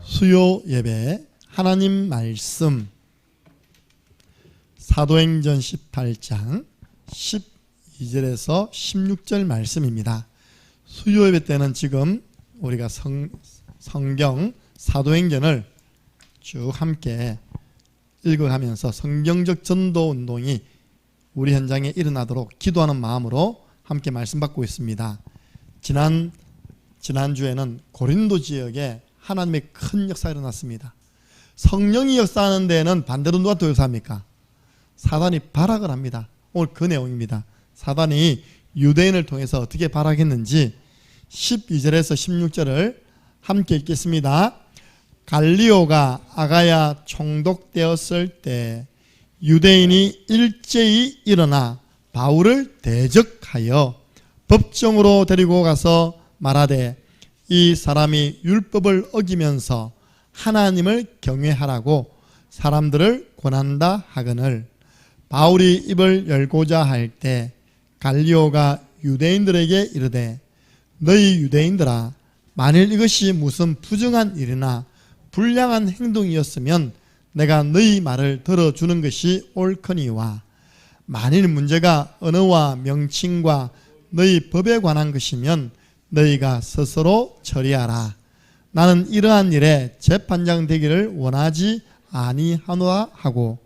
수요 예배 하나님 말씀 사도행전 18장 12절에서 16절 말씀입니다. 수요 예배 때는 지금 우리가 성경 사도행전을 쭉 함께 읽어가면서 성경적 전도 운동이 우리 현장에 일어나도록 기도하는 마음으로 함께 말씀 받고 있습니다. 지난주에는 고린도 지역에 하나님의 큰 역사가 일어났습니다. 성령이 역사하는 데는 반대로 누가 또 역사합니까? 사단이 발악을 합니다. 오늘 그 내용입니다. 사단이 유대인을 통해서 어떻게 발악했는지 12절에서 16절을 함께 읽겠습니다. 갈리오가 아가야 총독되었을 때 유대인이 일제히 일어나 바울을 대적하여 법정으로 데리고 가서 말하되 이 사람이 율법을 어기면서 하나님을 경외하라고 사람들을 권한다 하거늘 바울이 입을 열고자 할 때 갈리오가 유대인들에게 이르되 너희 유대인들아 만일 이것이 무슨 부정한 일이나 불량한 행동이었으면 내가 너희 말을 들어주는 것이 옳거니와 만일 문제가 언어와 명칭과 너희 법에 관한 것이면 너희가 스스로 처리하라. 나는 이러한 일에 재판장 되기를 원하지 아니하노라 하고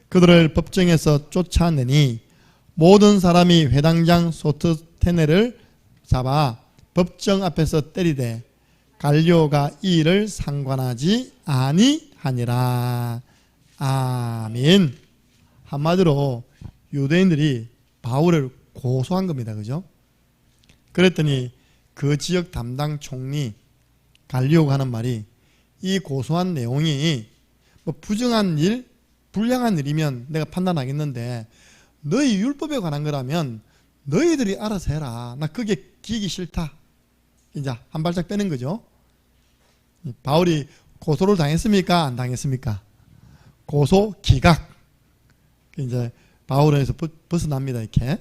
그들을 법정에서 쫓아내니 모든 사람이 회당장 소스테네를 잡아 법정 앞에서 때리되 갈리오가 이 일을 상관하지 아니하니라. 아멘. 한마디로 유대인들이 바울을 고소한 겁니다. 그죠? 그랬더니 그 지역 담당 총리 갈리오가 하는 말이 이 고소한 내용이 뭐 부정한 일, 불량한 일이면 내가 판단하겠는데 너희 율법에 관한 거라면 너희들이 알아서 해라. 나 그게 기기 싫다. 이제 한 발짝 빼는 거죠. 바울이 고소를 당했습니까? 안 당했습니까? 고소 기각. 이제 바울에서 벗어납니다. 이렇게.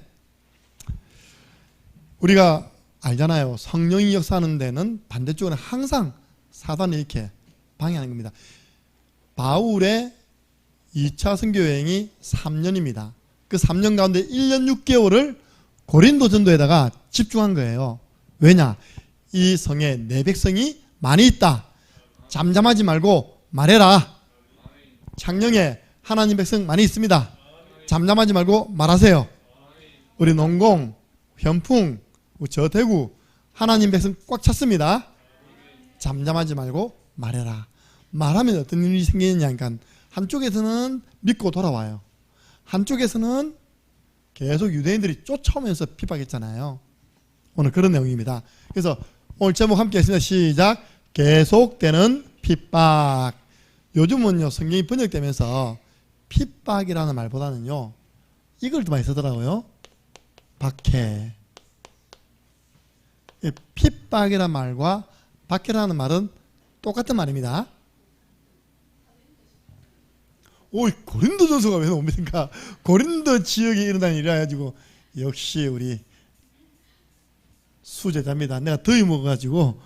우리가 알잖아요. 성령이 역사하는 데는 반대쪽은 항상 사단이 이렇게 방해하는 겁니다. 바울의 2차 선교 여행이 3년입니다. 그 3년 가운데 1년 6개월을 고린도 전도에다가 집중한 거예요. 왜냐? 이 성에 내 백성이 많이 있다. 잠잠하지 말고 말해라. 창녕에 하나님 백성 많이 있습니다. 잠잠하지 말고 말하세요. 우리 농공, 현풍, 저 대구 하나님 백성 꽉 찼습니다. 잠잠하지 말고 말해라. 말하면 어떤 일이 생기느냐 하니까 한쪽에서는 믿고 돌아와요. 한쪽에서는 계속 유대인들이 쫓아오면서 핍박했잖아요. 오늘 그런 내용입니다. 그래서 오늘 제목 함께 했습니다. 시작. 계속되는 핍박. 요즘은요 성경이 번역되면서 핍박이라는 말보다는요 이걸 더 많이 쓰더라고요. 박해. 핍박이라는 말과 박해라는 말은 똑같은 말입니다. 오, 고린도전서가 왜 나옵니까? 고린도 지역에 일어난 일이라 가지고 역시 우리 수제자입니다. 내가 더위 먹어가지고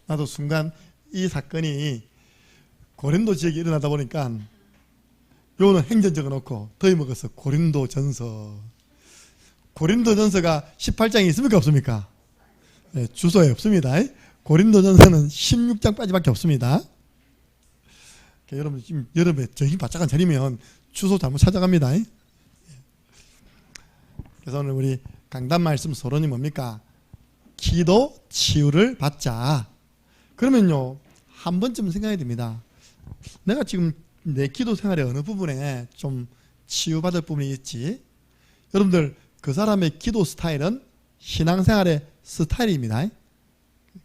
나도 순간 이 사건이 고린도 지역에 일어나다 보니까 요거는 행전 적어놓고 더위 먹어서 고린도전서. 고린도전서가 18장이 있습니까? 없습니까? 네, 주소에 없습니다. 고린도전서는 16장까지밖에 없습니다. 여러분 지금 여름에 정신 바짝 안 차리면 주소 잘못 찾아갑니다. 그래서 오늘 우리 강단 말씀 서론이 뭡니까? 기도 치유를 받자. 그러면요 한 번쯤 생각이 듭니다. 내가 지금 내 기도 생활의 어느 부분에 좀 치유받을 부분이 있지? 여러분들 그 사람의 기도 스타일은 신앙생활의 스타일입니다.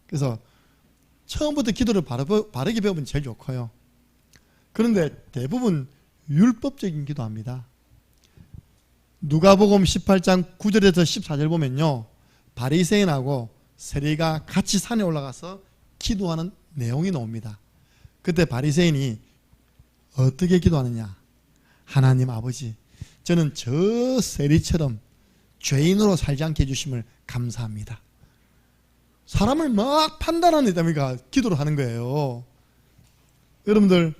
그래서 처음부터 기도를 바르게 배우면 제일 좋고요. 그런데 대부분 율법적인 기도합니다. 누가복음 18장 9절에서 14절 보면요 바리새인하고 세리가 같이 산에 올라가서 기도하는 내용이 나옵니다. 그때 바리새인이 어떻게 기도하느냐? 하나님 아버지, 저는 저 세리처럼 죄인으로 살지 않게 해주심을 감사합니다. 사람을 막 판단하는 데다니까 기도를 하는 거예요. 여러분들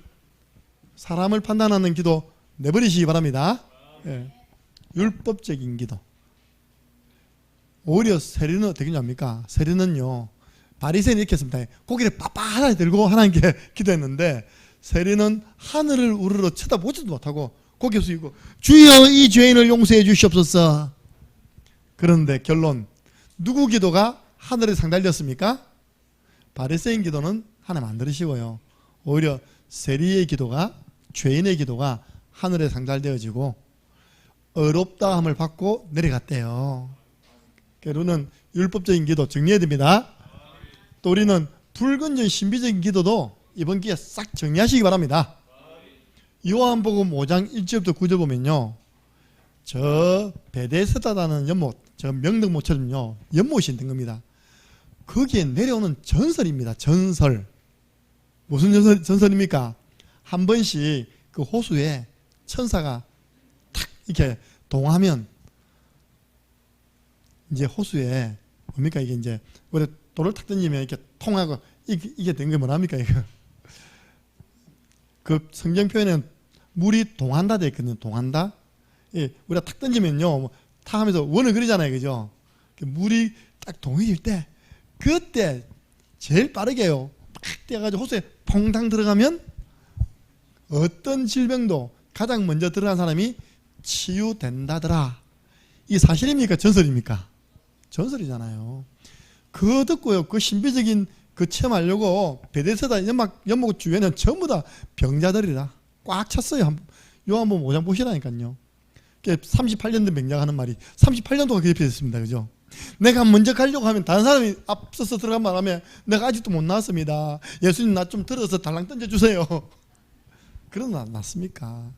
사람을 판단하는 기도 내버리시기 바랍니다. 예. 율법적인 기도. 오히려 세리는 어떻게 합니까? 세리는요, 바리새인이 이렇게 했습니다. 고개를 빳빳하게 들고 하나님께 기도했는데, 세리는 하늘을 우러러 쳐다보지도 못하고 고개 숙이고 주여 이 죄인을 용서해 주시옵소서. 그런데 결론, 누구 기도가 하늘에 상달렸습니까? 바리새인 기도는 하나님 안 들으시고요, 오히려 세리의 기도가, 죄인의 기도가 하늘에 상달되어지고 의롭다함을 받고 내려갔대요. 우리는 율법적인 기도 정리해야 됩니다. 또 우리는 불건전 신비적인 기도도 이번 기회에 싹 정리하시기 바랍니다. 요한복음 5장 1절부터 9절 보면요, 저 베데스다라는 연못, 저 명등못처럼요 연못이 있는 겁니다. 거기에 내려오는 전설입니다. 전설. 무슨 전설입니까? 한 번씩 그 호수에 천사가 탁 이렇게 동하면 이제 호수에 뭡니까 이게 이제 원래 돌을 탁 던지면 이렇게 통하고 이게 된 게 뭐랍니까 이거? 그 성경 표현에는 물이 동한다 되어 있거든요. 동한다. 예, 우리가 탁 던지면요, 탁 하면서 원을 그리잖아요, 그죠? 물이 딱 동해질 때, 그때 제일 빠르게요, 팍 뛰어가지고 호수에 퐁당 들어가면 어떤 질병도 가장 먼저 들어간 사람이 치유된다더라. 이게 사실입니까? 전설입니까? 전설이잖아요. 그거 듣고요, 그 신비적인 그 체험하려고 베데스다 연못 주위에는 전부 다 병자들이라 꽉 찼어요. 요한복음 5장 보시라니까요. 38년 된 병자가 하는 말이 38년 동안 그렇게 됐습니다. 그죠? 내가 먼저 가려고 하면 다른 사람이 앞서서 들어간 말하면 내가 아직도 못 나왔습니다. 예수님 나 좀 들어서 달랑 던져주세요. 그런 거 낫습니까?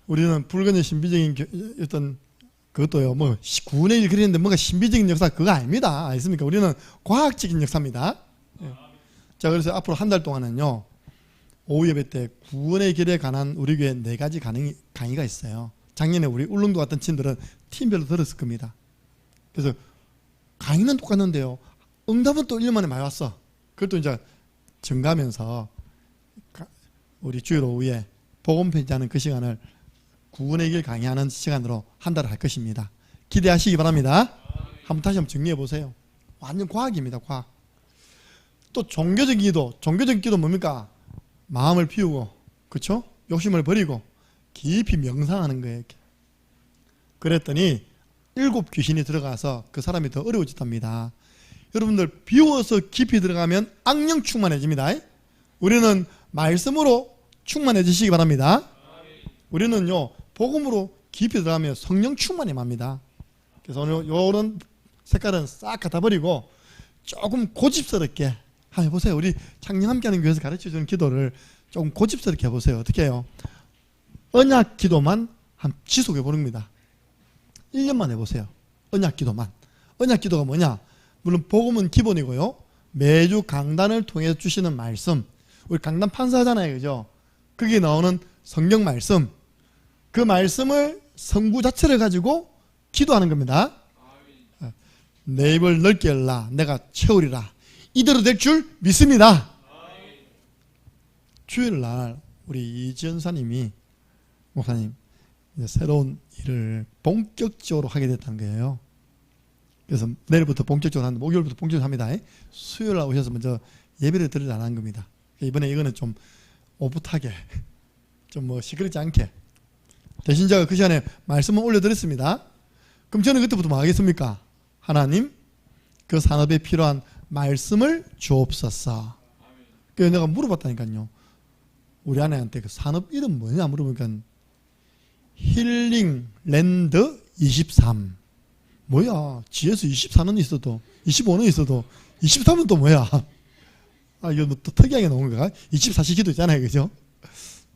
우리는 불건전 신비적인 어떤 그것도요, 뭐 구원의 일 그리는데 뭔가 신비적인 역사 그거 아닙니다. 알겠습니까? 우리는 과학적인 역사입니다. 예. 자, 그래서 앞으로 한 달 동안은요, 오후 예배 때 구원의 길에 관한 우리 교회 4가지 강의가 있어요. 작년에 우리 울릉도 갔던 친구들은 팀별로 들었을 겁니다. 그래서 강의는 똑같는데요, 응답은 또 1년 만에 많이 왔어. 그것도 이제 증가하면서 우리 주일 오후에 복음 편지하는 그 시간을 구원의 길 강의하는 시간으로 한 달을 할 것입니다. 기대하시기 바랍니다. 한번 다시 한번 정리해 보세요. 완전 과학입니다. 과학. 또 종교적인 기도 뭡니까? 마음을 피우고, 그렇죠? 욕심을 버리고 깊이 명상하는 거예요. 이렇게. 그랬더니 7 귀신이 들어가서 그 사람이 더 어려워졌답니다. 여러분들 비워서 깊이 들어가면 악령 충만해집니다. 우리는 말씀으로 충만해지시기 바랍니다. 우리는요, 복음으로 깊이 들어가면 성령 충만이 맙니다. 그래서 오늘 요런 색깔은 싹 갖다 버리고 조금 고집스럽게 한번 해보세요. 우리 창녕 함께하는 교회에서 가르쳐주는 기도를 조금 고집스럽게 해보세요. 어떻게 해요? 언약 기도만 한 지속해 보는 겁니다. 1년만 해보세요. 언약 기도만. 언약 기도가 뭐냐? 물론 복음은 기본이고요, 매주 강단을 통해서 주시는 말씀, 우리 강단 판사하잖아요, 그죠? 거기에 나오는 성경 말씀, 그 말씀을 성부 자체를 가지고 기도하는 겁니다. 내 입을 넓게 열라 내가 채우리라. 이대로 될 줄 믿습니다. 주일날 우리 이지연사님이 목사님 이제 새로운 일을 본격적으로 하게 됐다는 거예요. 그래서 내일부터 본격적으로 하는데 목요일부터 본격적으로 합니다. 수요일날 오셔서 먼저 예배를 드리지 않은 겁니다. 이번에 이거는 좀 오붓하게 좀 뭐 시끄럽지 않게 대신 제가 그 시간에 말씀을 올려드렸습니다. 그럼 저는 그때부터 뭐 하겠습니까? 하나님 그 산업에 필요한 말씀을 주옵소서. 그래서 내가 물어봤다니까요. 우리 아내한테 그 산업 이름 뭐냐 물어보니까 힐링랜드 23. 뭐야? GS 24는 있어도 25는 있어도 23은 또 뭐야? 아, 이거 뭐 또 특이하게 나온 거가 24시기도 있잖아요, 그죠?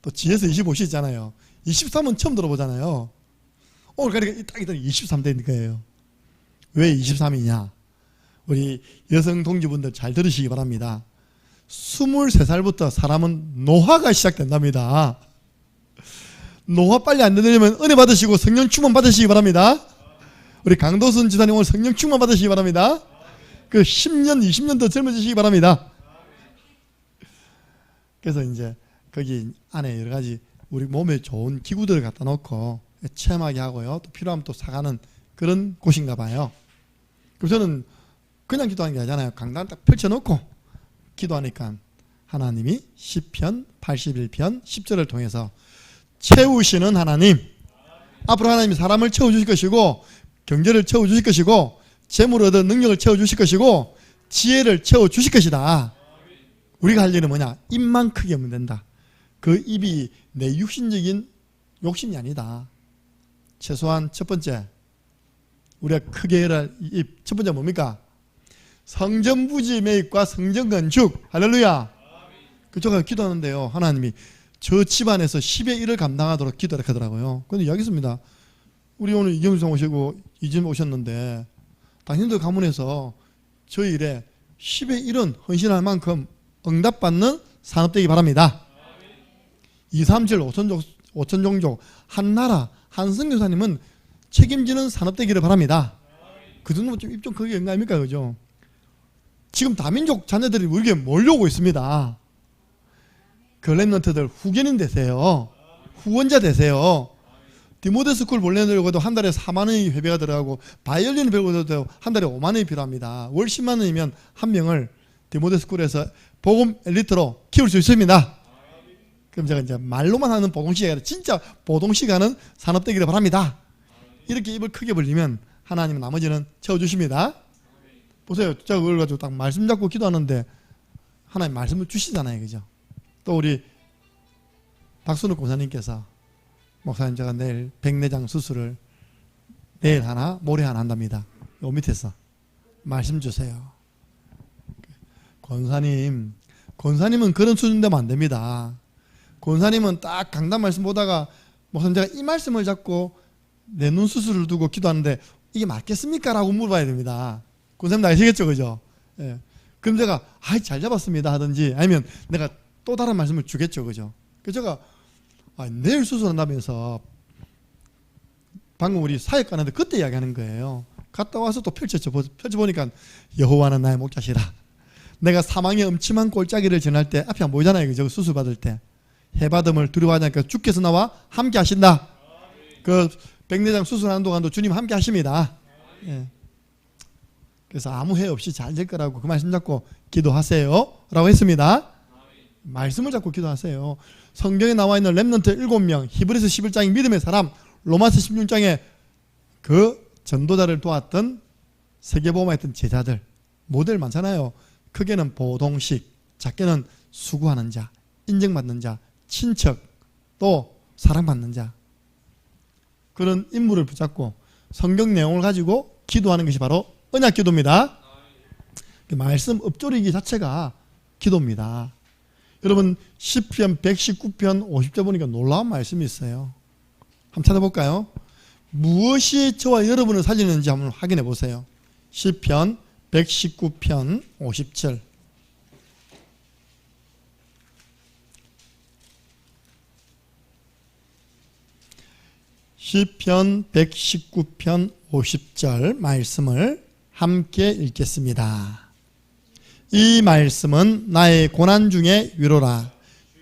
또 GS 25시 있잖아요. 23은 처음 들어보잖아요. 오늘 가니까 딱 이따 23 되는 거예요. 왜 23이냐? 우리 여성 동지분들 잘 들으시기 바랍니다. 23살부터 사람은 노화가 시작된답니다. 노화 빨리 안 되려면 은혜 받으시고 성령 충만 받으시기 바랍니다. 우리 강도순 지사님 오늘 성령 충만 받으시기 바랍니다. 그 10년, 20년 더 젊어지시기 바랍니다. 그래서 이제 거기 안에 여러 가지 우리 몸에 좋은 기구들을 갖다 놓고 체험하게 하고요. 또 필요하면 또 사가는 그런 곳인가 봐요. 그래서 저는 그냥 기도하는 게 아니잖아요. 강단 딱 펼쳐놓고 기도하니까 하나님이 시편 81편 10절을 통해서 채우시는 하나님, 앞으로 하나님이 사람을 채워주실 것이고 경제를 채워주실 것이고 재물을 얻은 능력을 채워주실 것이고 지혜를 채워주실 것이다. 우리가 할 일은 뭐냐? 입만 크게 하면 된다. 그 입이 내 육신적인 욕심이 아니다. 최소한 첫 번째 우리가 크게 해야 할 입 첫 번째 뭡니까? 성전부지 매입과 성전건축. 할렐루야. 그쪽에 기도하는데요, 하나님이 저 집안에서 10의 1을 감당하도록 기도를 하더라고요. 그런데 여기 있습니다. 우리 오늘 이경수상 오시고 이진 오셨는데 당신들 가문에서 저 일에 10의 1은 헌신할 만큼 응답받는 산업 되기 바랍니다. 2, 3, 7, 5천 종족 한 나라 한 선교사님은 책임지는 산업 되기를 바랍니다. 그 정도면 좀 입 좀 크게 응가입니까? 그죠? 지금 다민족 자녀들이 우리에게 몰려오고 있습니다. 그 렘넌트들 후견인 되세요. 후원자 되세요. 디모데 스쿨 보내려고 해도 한 달에 4만 원이 회비가 들어가고 바이올린 배우고 해도 한 달에 5만 원이 필요합니다. 월 10만 원이면 한 명을 디모데 스쿨에서 복음 엘리트로 키울 수 있습니다. 그럼 제가 이제 말로만 하는 보동시가 아니라 진짜 보동시가 하는 산업 되기를 바랍니다. 이렇게 입을 크게 벌리면 하나님은 나머지는 채워주십니다. 보세요. 제가 그걸 가지고 딱 말씀 잡고 기도하는데 하나님 말씀을 주시잖아요. 그죠? 또 우리 박순욱 권사님께서 목사님 제가 내일 백내장 수술을 내일 하나 모레 하나 한답니다. 요 밑에서 말씀 주세요. 권사님은 그런 수준 되면 안 됩니다. 권사님은 딱 강단 말씀 보다가 목사님 제가 이 말씀을 잡고 내 눈 수술을 두고 기도하는데 이게 맞겠습니까? 라고 물어봐야 됩니다. 권사님 아시겠죠? 그죠? 예. 그럼 제가 잘 잡았습니다 하든지 아니면 내가 또 다른 말씀을 주겠죠. 그죠? 그래서 제가 내일 수술한다면서 방금 우리 사역 가는데 그때 이야기하는 거예요. 갔다 와서 또 펼쳐보니까 여호와는 나의 목자시라. 내가 사망의 음침한 골짜기를 지날 때 앞이 안 보이잖아요. 그죠? 수술 받을 때 해받음을 두려워하지 않고 주께서 나와 함께 하신다. 그 백내장 수술하는 동안도 주님 함께 하십니다. 예. 그래서 아무 해 없이 잘 될 거라고 그 말씀 잡고 기도하세요 라고 했습니다. 말씀을 잡고 기도하세요. 성경에 나와 있는 렘넌트 7명, 히브리서 11장의 믿음의 사람, 로마서 16장에 그 전도자를 도왔던 세계복음화했던 제자들 모델 많잖아요. 크게는 보동식, 작게는 수고하는 자, 인정받는 자, 친척, 또 사랑받는 자, 그런 인물을 붙잡고 성경 내용을 가지고 기도하는 것이 바로 언약 기도입니다. 말씀 읊조리기 자체가 기도입니다. 여러분 시편 119편 50절 보니까 놀라운 말씀이 있어요. 한번 찾아볼까요? 무엇이 저와 여러분을 살리는지 한번 확인해 보세요. 시편 119편 50절. 시편 119편 50절 말씀을 함께 읽겠습니다. 이 말씀은 나의 고난 중에 위로라.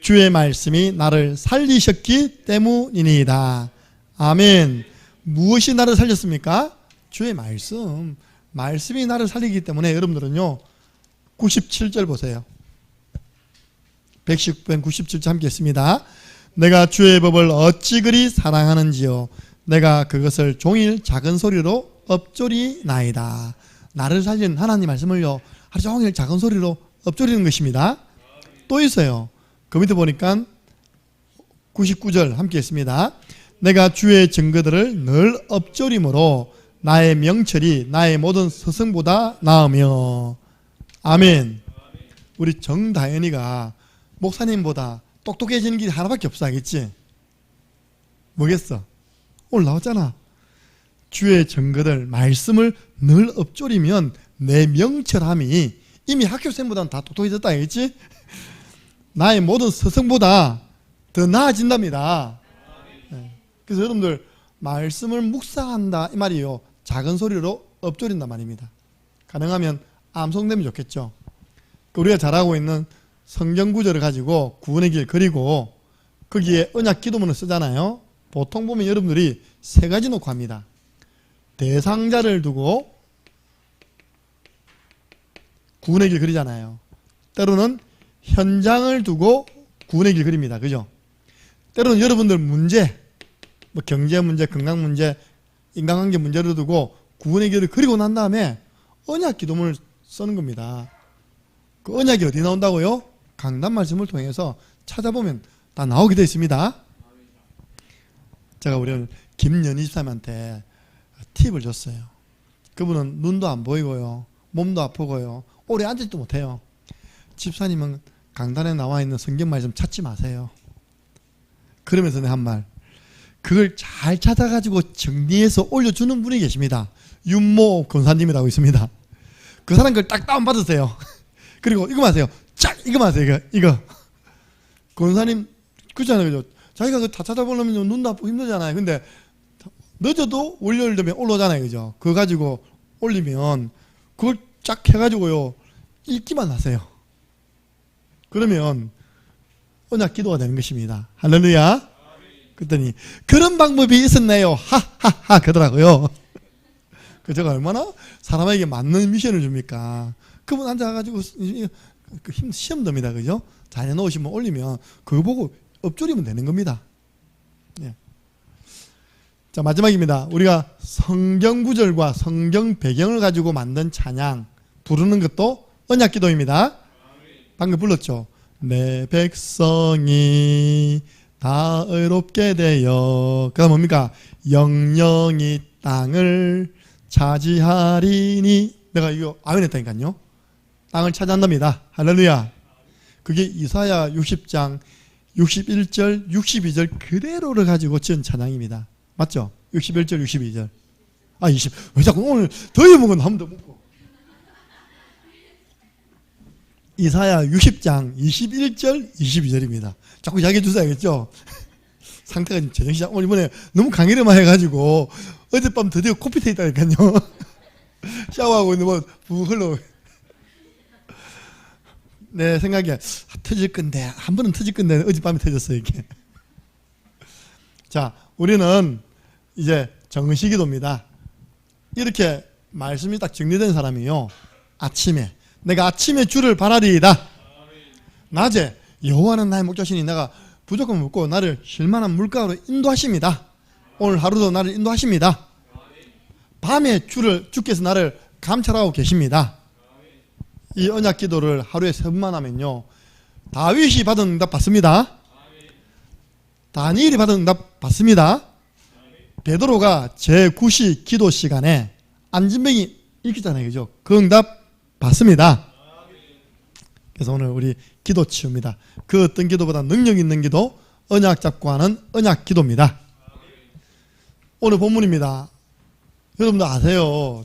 주의 말씀이 나를 살리셨기 때문이니이다. 아멘. 무엇이 나를 살렸습니까? 주의 말씀. 말씀이 나를 살리기 때문에 여러분들은요 97절 보세요. 119편 97절 함께 했습니다. 내가 주의 법을 어찌 그리 사랑하는지요. 내가 그것을 종일 작은 소리로 읊조리나이다. 나를 살린 하나님 말씀을요 하루 종일 작은 소리로 읊조리는 것입니다. 또 있어요. 그 밑에 보니까 99절 함께 했습니다. 내가 주의 증거들을 늘 읊조림으로 나의 명철이 나의 모든 스승보다 나으며. 아멘. 우리 정다현이가 목사님보다 똑똑해지는 길이 하나밖에 없어. 알겠지? 뭐겠어? 오늘 나왔잖아. 주의 증거들 말씀을 늘 읊조리면 내 명철함이 이미 학교생보다는 다 똑똑해졌다. 알겠지? 나의 모든 스승보다 더 나아진답니다. 그래서 여러분들 말씀을 묵상한다 이 말이에요. 작은 소리로 엎조린단 말입니다. 가능하면 암송되면 좋겠죠. 우리가 잘 알고 있는 성경 구절을 가지고 구원의 길 그리고 거기에 언약 기도문을 쓰잖아요. 보통 보면 여러분들이 세 가지 놓고 합니다. 대상자를 두고 구원의 길 그리잖아요. 때로는 현장을 두고 구원의 길 그립니다. 그죠? 때로는 여러분들 문제, 뭐 경제 문제, 건강 문제, 인간관계 문제를 두고 구원의 길을 그리고 난 다음에 언약 기도문을 쓰는 겁니다. 그 언약이 어디 나온다고요? 강단 말씀을 통해서 찾아보면 다 나오게 되어 있습니다. 제가 우리 김연희 집사님한테 팁을 줬어요. 그분은 눈도 안 보이고요. 몸도 아프고요. 오래 앉지도 못해요. 집사님은 강단에 나와 있는 성경 말씀 찾지 마세요. 그러면서 내 한 말. 그걸 잘 찾아가지고 정리해서 올려주는 분이 계십니다. 윤모 권사님이라고 있습니다. 그 사람 걸 딱 다운받으세요. 그리고 이거 마세요. 쫙! 이거 마세요. 이거. 권사님, 그렇잖아요. 그죠? 자기가 그거 다 찾아보려면 눈도 아프고 힘들잖아요. 근데 늦어도 월요일 되면 올라오잖아요. 그죠? 그거 가지고 올리면 그걸 쫙 해가지고요. 읽기만 하세요. 그러면 언약 기도가 되는 것입니다. 할렐루야. 그랬더니 그런 방법이 있었네요. 하하하 그러더라고요. 그 제가 얼마나 사람에게 맞는 미션을 줍니까? 그분 앉아가지고 시험 듭니다. 그죠? 잘 해놓으시면 올리면 그거 보고 엎조리면 되는 겁니다. 예. 자, 마지막입니다. 우리가 성경 구절과 성경 배경을 가지고 만든 찬양 부르는 것도 언약 기도입니다. 방금 불렀죠. 내 백성이 다 의롭게 되어 그 다음 뭡니까? 영영이 땅을 차지하리니 내가 이거 아멘했다니까요. 땅을 차지한답니다. 할렐루야. 그게 이사야 60장 61절 62절 그대로를 가지고 지은 찬양입니다. 맞죠? 61절 62절 20 왜 자꾸 오늘 더위 먹은 한 번 더 먹고 이사야 60장 21절 22절입니다. 자꾸 이야기해 주셔야겠죠? 상태가 지금 제정신이 오늘 이번에 너무 강의를만 해가지고 어젯밤 드디어 코피 터있다니까요. 샤워하고 있는 뭐 부 흘러 내 생각에 터질 건데 한 번은 터질 건데 어젯밤에 터졌어요. 이렇게. 자, 우리는 이제 정시기도입니다. 이렇게 말씀이 딱 정리된 사람이요. 아침에 내가 아침에 주를 바라리이다. 낮에 여호와는 나의 목자시니 내가 부족함을 묻고 나를 쉴만한 물가로 인도하십니다. 오늘 하루도 나를 인도하십니다. 밤에 주께서 나를 감찰하고 계십니다. 이 언약 기도를 하루에 3번만 하면요. 다윗이 받은 응답 받습니다. 다니엘이 받은 응답 받습니다. 베드로가 제9시 기도 시간에 안진병이 읽히잖아요. 그죠? 그 응답 받습니다. 그래서 오늘 우리 기도 치웁니다. 그 어떤 기도보다 능력 있는 기도, 언약 잡고 하는 언약 기도입니다. 오늘 본문입니다. 여러분도 아세요.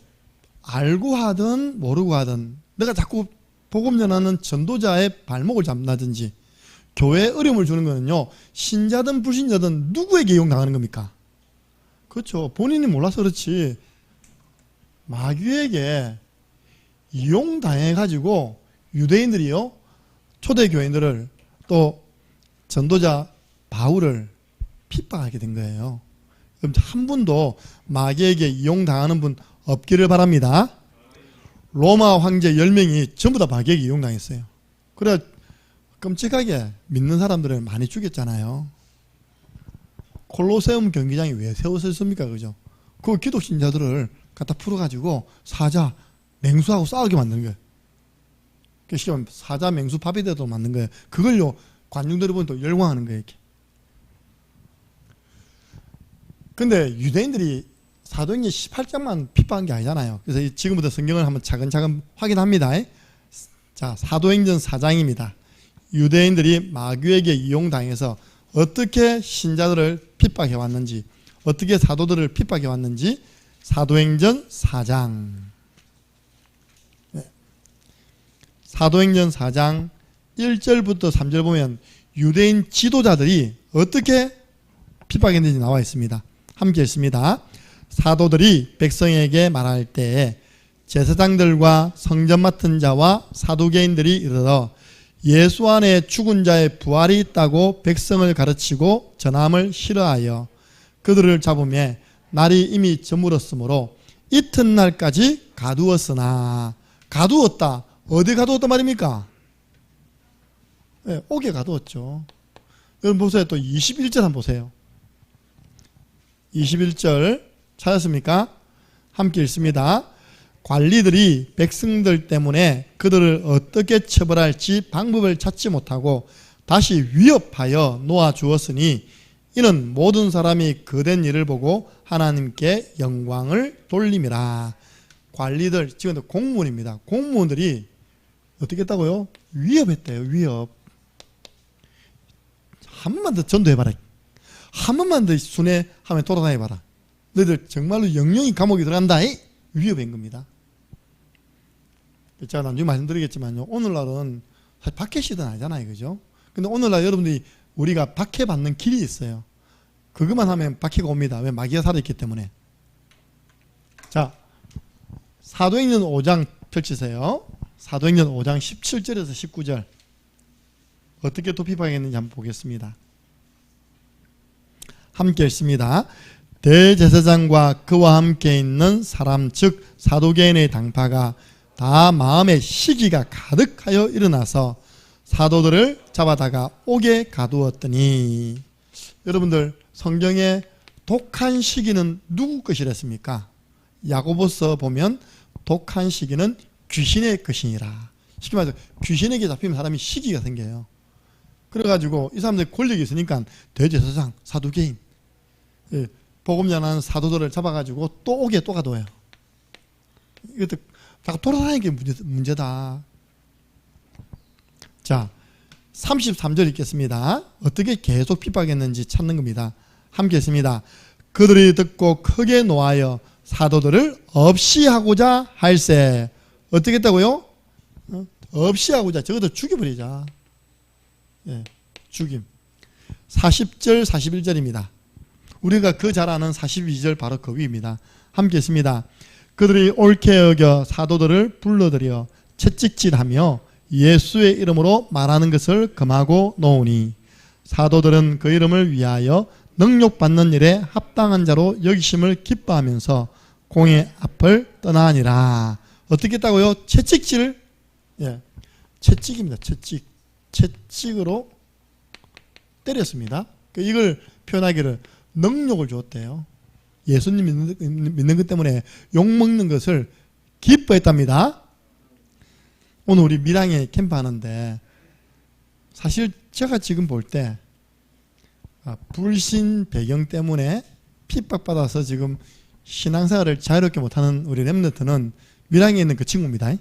알고 하든 모르고 하든 내가 자꾸 복음 전하는 전도자의 발목을 잡나든지 교회에 어려움을 주는 거는요. 신자든 불신자든 누구에게 이용당하는 겁니까? 그렇죠. 본인이 몰라서 그렇지. 마귀에게 이용당해가지고 유대인들이요. 초대교인들을 또 전도자 바울을 핍박하게 된 거예요. 그럼 한 분도 마귀에게 이용당하는 분 없기를 바랍니다. 로마 황제 10명이 전부 다 마귀에게 이용당했어요. 그래 끔찍하게 믿는 사람들을 많이 죽였잖아요. 콜로세움 경기장이 왜 세워졌습니까? 그죠? 그 기독신자들을 갖다 풀어가지고 사자, 맹수하고 싸우게 만든 거예요. 그러니까 사자, 맹수, 밥이 되도록 만든 거예요. 그걸요 관중들이 보면 또 열광하는 거예요. 이렇게. 근데 유대인들이 사도행전 18장만 핍박한 게 아니잖아요. 그래서 지금부터 성경을 한번 차근차근 확인합니다. 자, 사도행전 4장입니다. 유대인들이 마귀에게 이용당해서 어떻게 신자들을 핍박해 왔는지, 어떻게 사도들을 핍박해 왔는지 사도행전 4장. 사도행전 4장 1절부터 3절 보면 유대인 지도자들이 어떻게 핍박했는지 나와 있습니다. 함께 읽습니다. 사도들이 백성에게 말할 때에 제사장들과 성전 맡은 자와 사두개인들이 이르러 예수 안에 죽은 자의 부활이 있다고 백성을 가르치고 전함을 싫어하여 그들을 잡으며 날이 이미 저물었으므로 이튿날까지 가두었으나, 가두었다. 어디 가두었단 말입니까? 네, 옥에 가두었죠. 여러분 보세요. 또 21절 한번 보세요. 21절 찾았습니까? 함께 읽습니다. 관리들이 백성들 때문에 그들을 어떻게 처벌할지 방법을 찾지 못하고 다시 위협하여 놓아주었으니 이는 모든 사람이 그된 일을 보고 하나님께 영광을 돌림이라. 관리들, 지금 공무원입니다. 공무원들이 어떻게 했다고요? 위협했대요. 위협. 한 번만 더 전도해봐라. 한 번만 더 순회하면 돌아다녀봐라. 너희들 정말로 영영이 감옥에 들어간다. 위협한 겁니다. 제가 나중에 말씀드리겠지만요, 오늘날은 사실 박해 시대는 아니잖아요, 그죠? 근데 오늘날 여러분들이 우리가 박해 받는 길이 있어요. 그것만 하면 박해가 옵니다. 왜? 마귀가 살아있기 때문에. 자, 사도행전 5장 펼치세요. 사도행전 5장 17절에서 19절 어떻게 도피하겠는지 한번 보겠습니다. 함께 읽습니다. 대제사장과 그와 함께 있는 사람 즉 사두개인의 당파가 다 마음에 시기가 가득하여 일어나서 사도들을 잡아다가 옥에 가두었더니, 여러분들 성경에 독한 시기는 누구 것이랬습니까? 야고보서 보면 독한 시기는 귀신의 것이니라. 쉽게 말해서 귀신에게 잡히면 사람이 시기가 생겨요. 그래가지고 이 사람들이 권력이 있으니까 대제사장, 사두개인, 복음 전하는 사도들을 잡아가지고 또 옥에 또 가둬요. 이것도 자꾸 돌아다니는 게 문제다. 자, 33절 읽겠습니다. 어떻게 계속 핍박했는지 찾는 겁니다. 함께 했습니다. 그들이 듣고 크게 노하여 사도들을 없이 하고자 할세. 어떻게 했다고요? 없이 하고자. 저것들 죽여버리자. 예, 죽임. 40절 41절입니다. 우리가 그 잘 아는 42절 바로 그 위입니다. 함께 했습니다. 그들이 옳게 여겨 사도들을 불러들여 채찍질하며 예수의 이름으로 말하는 것을 금하고 놓으니 사도들은 그 이름을 위하여 능욕받는 일에 합당한 자로 여기심을 기뻐하면서 공의 앞을 떠나니라. 어떻게 했다고요? 채찍질. 예, 채찍입니다. 채찍. 채찍으로 때렸습니다. 이걸 표현하기를 능욕을 주었대요. 예수님 믿는 것 때문에 욕먹는 것을 기뻐했답니다. 오늘 우리 밀양에 캠프하는데 사실 제가 지금 볼 때 불신 배경 때문에 핍박받아서 지금 신앙생활을 자유롭게 못하는 우리 렘넌트는 밀양에 있는 그 친구입니다.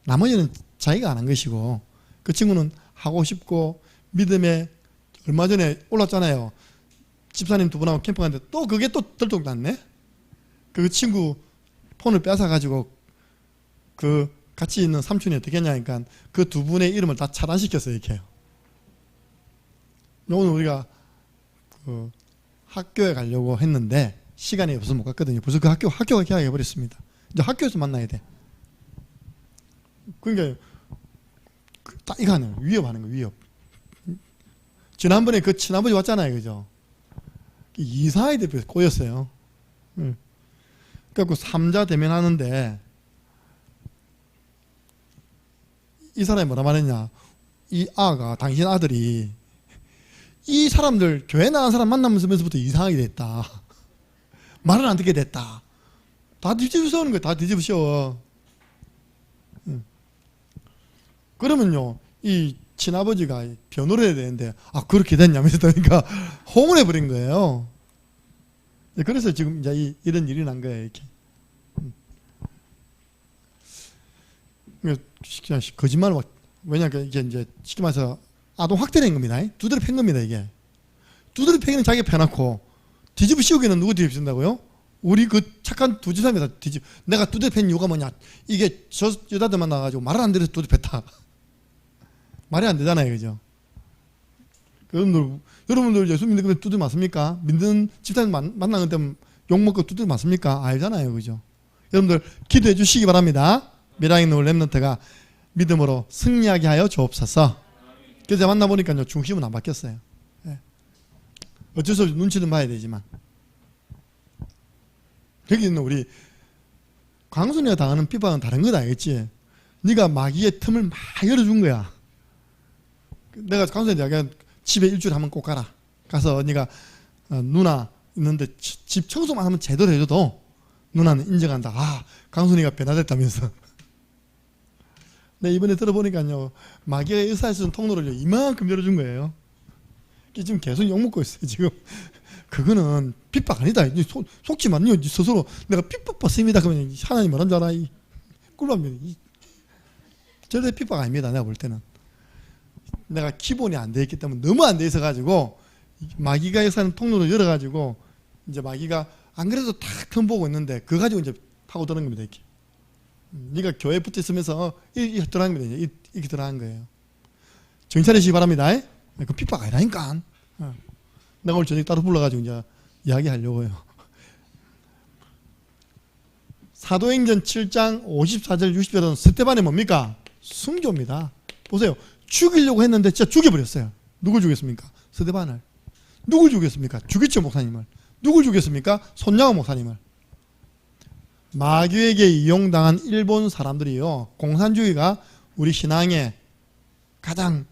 나머지는 자기가 안 한 것이고, 그 친구는 하고 싶고 믿음에 얼마 전에 올랐잖아요. 집사님 두 분하고 캠프 갔는데 또 그게 또 들통났네. 그 친구 폰을 뺏어가지고 그 같이 있는 삼촌이 어떻게 했냐니까 그 두 분의 이름을 다 차단시켰어요. 이렇게. 오늘 우리가 그 학교에 가려고 했는데 시간이 없어서 못 갔거든요. 벌써 그 학교가 개학해버렸습니다. 이제 학교에서 만나야 돼. 그러니까 딱 이거 하는 거예요. 위협하는 거예요. 위협. 지난번에 그 친아버지 왔잖아요. 그죠? 이사회 대표에서 꼬였어요. 그래갖고 삼자 대면하는데 이 사람이 뭐라 말했냐. 이 아가, 당신 아들이 이 사람들 교회 나간 사람 만나면서부터 이상하게 됐다. 말을 안 듣게 됐다. 다 뒤집어 씌우는 거야. 다 뒤집어 씌워. 그러면요, 이 친아버지가 변호를 해야 되는데, 그렇게 됐냐면서 그러니까 홍을 해버린 거예요. 그래서 지금 이제 이런 일이 난 거예요, 이렇게. 거짓말, 왜냐면 이게 이제 쉽게 말해서 아동 학대된 겁니다. 두드려 팬 겁니다, 이게. 두드려 패기는 자기가 패놓고, 뒤집어 씌우기는 누구 뒤집어 씌운다고요? 우리 그 착한 두 집사람이 다 내가 두드려 팬 이유가 뭐냐? 이게 저 여자들 만나가지고 말을 안 들어서 두드려 팼다. 말이 안 되잖아요, 그죠? 여러분들 예수 믿는 데 두드려 맞습니까? 믿는 집사님 만나는 때 욕먹고 두들 맞습니까? 알잖아요. 그죠? 여러분들 기도해 주시기 바랍니다. 미라잉 노을 렘넌트가 믿음으로 승리하게 하여 주옵소서. 그래서 만나보니까요, 중심은 안 바뀌었어요. 예. 어쩔 수 없이 눈치는 봐야 되지만. 여기 있는 우리 광순이가 당하는 비방은 다른 건 알겠지? 네가 마귀의 틈을 막 열어준 거야. 내가 광순이한테 집에 일주일에 한 번 꼭 가라. 가서 네가 누나 있는데 집 청소만 하면 제대로 해줘도 누나는 인정한다. 아, 강순이가 변화됐다면서. 네, 이번에 들어보니까요, 마귀가 의사할 수 있는 통로를 이만큼 열어준 거예요. 지금 계속 욕먹고 있어요, 지금. 그거는 핍박 아니다. 속지만, 니 스스로 내가 핍박받습니다. 그러면 하나님 뭐란 줄 알아? 꿀밤면. 절대 핍박 아닙니다, 내가 볼 때는. 내가 기본이 안 돼 있기 때문에 너무 안 돼 있어가지고, 마귀가 의사하는 통로를 열어가지고, 이제 마귀가 안 그래도 탁 틈 보고 있는데, 그거 가지고 이제 파고드는 겁니다, 이렇게. 네가 교회에 붙어 있으면서 이렇게 들어가는 겁니다. 이렇게 들어가는 거예요. 정신 차리시기 바랍니다. 그 핍박 아니라니까. 내가 오늘 저녁 따로 불러가지고 이제 이야기하려고요. 사도행전 7장 54절 60절은 스데반이 뭡니까? 순교입니다. 보세요. 죽이려고 했는데 진짜 죽여버렸어요. 누굴 죽였습니까? 스데반을. 누굴 죽였습니까? 주기철 목사님을. 누굴 죽였습니까? 손양호 목사님을. 마귀에게 이용당한 일본 사람들이요, 공산주의가 우리 신앙에 가장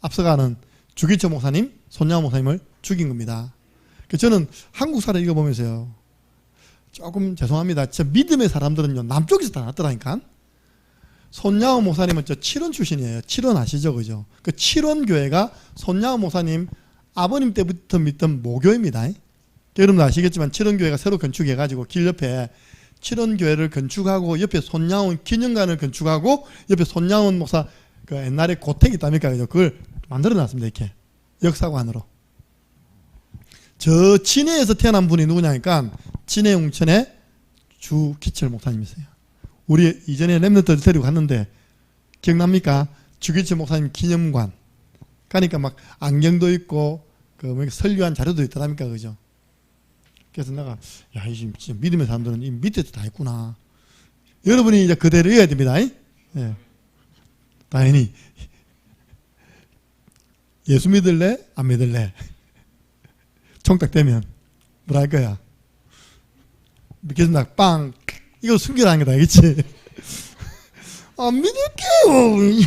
앞서가는 주기철 목사님, 손양호 목사님을 죽인 겁니다. 저는 한국사를 읽어보면서요, 조금 죄송합니다. 진짜 믿음의 사람들은요, 남쪽에서 다 났더라니까. 손양호 목사님은 저 칠원 출신이에요. 칠원 아시죠? 그죠? 그 칠원 교회가 손양호 목사님 아버님 때부터 믿던 모교입니다. 여러분도 아시겠지만 칠원교회가 새로 건축해가지고 길 옆에 칠원교회를 건축하고 옆에 손양원 기념관을 건축하고 옆에 손양원 목사 그 옛날에 고택 있답니까? 그걸 만들어놨습니다. 이렇게 역사관으로. 저 진해에서 태어난 분이 누구냐니까 진해 웅천의 주기철 목사님이세요. 우리 이전에 렘넌트를 데리고 갔는데 기억납니까? 주기철 목사님 기념관 가니까 막 안경도 있고 그 설교한 자료도 있더랍니까? 그죠? 그래서 내가, 야, 이 진짜 믿음의 사람들은 이 밑에도 다 있구나. 여러분이 이제 그대로 해야 됩니다. 예. 당연히. 예수 믿을래? 안 믿을래? 총딱 되면, 뭐라 할 거야? 믿겠습니다 빵! 이거 숨겨라는 거다, 알겠지? 안 믿을게요!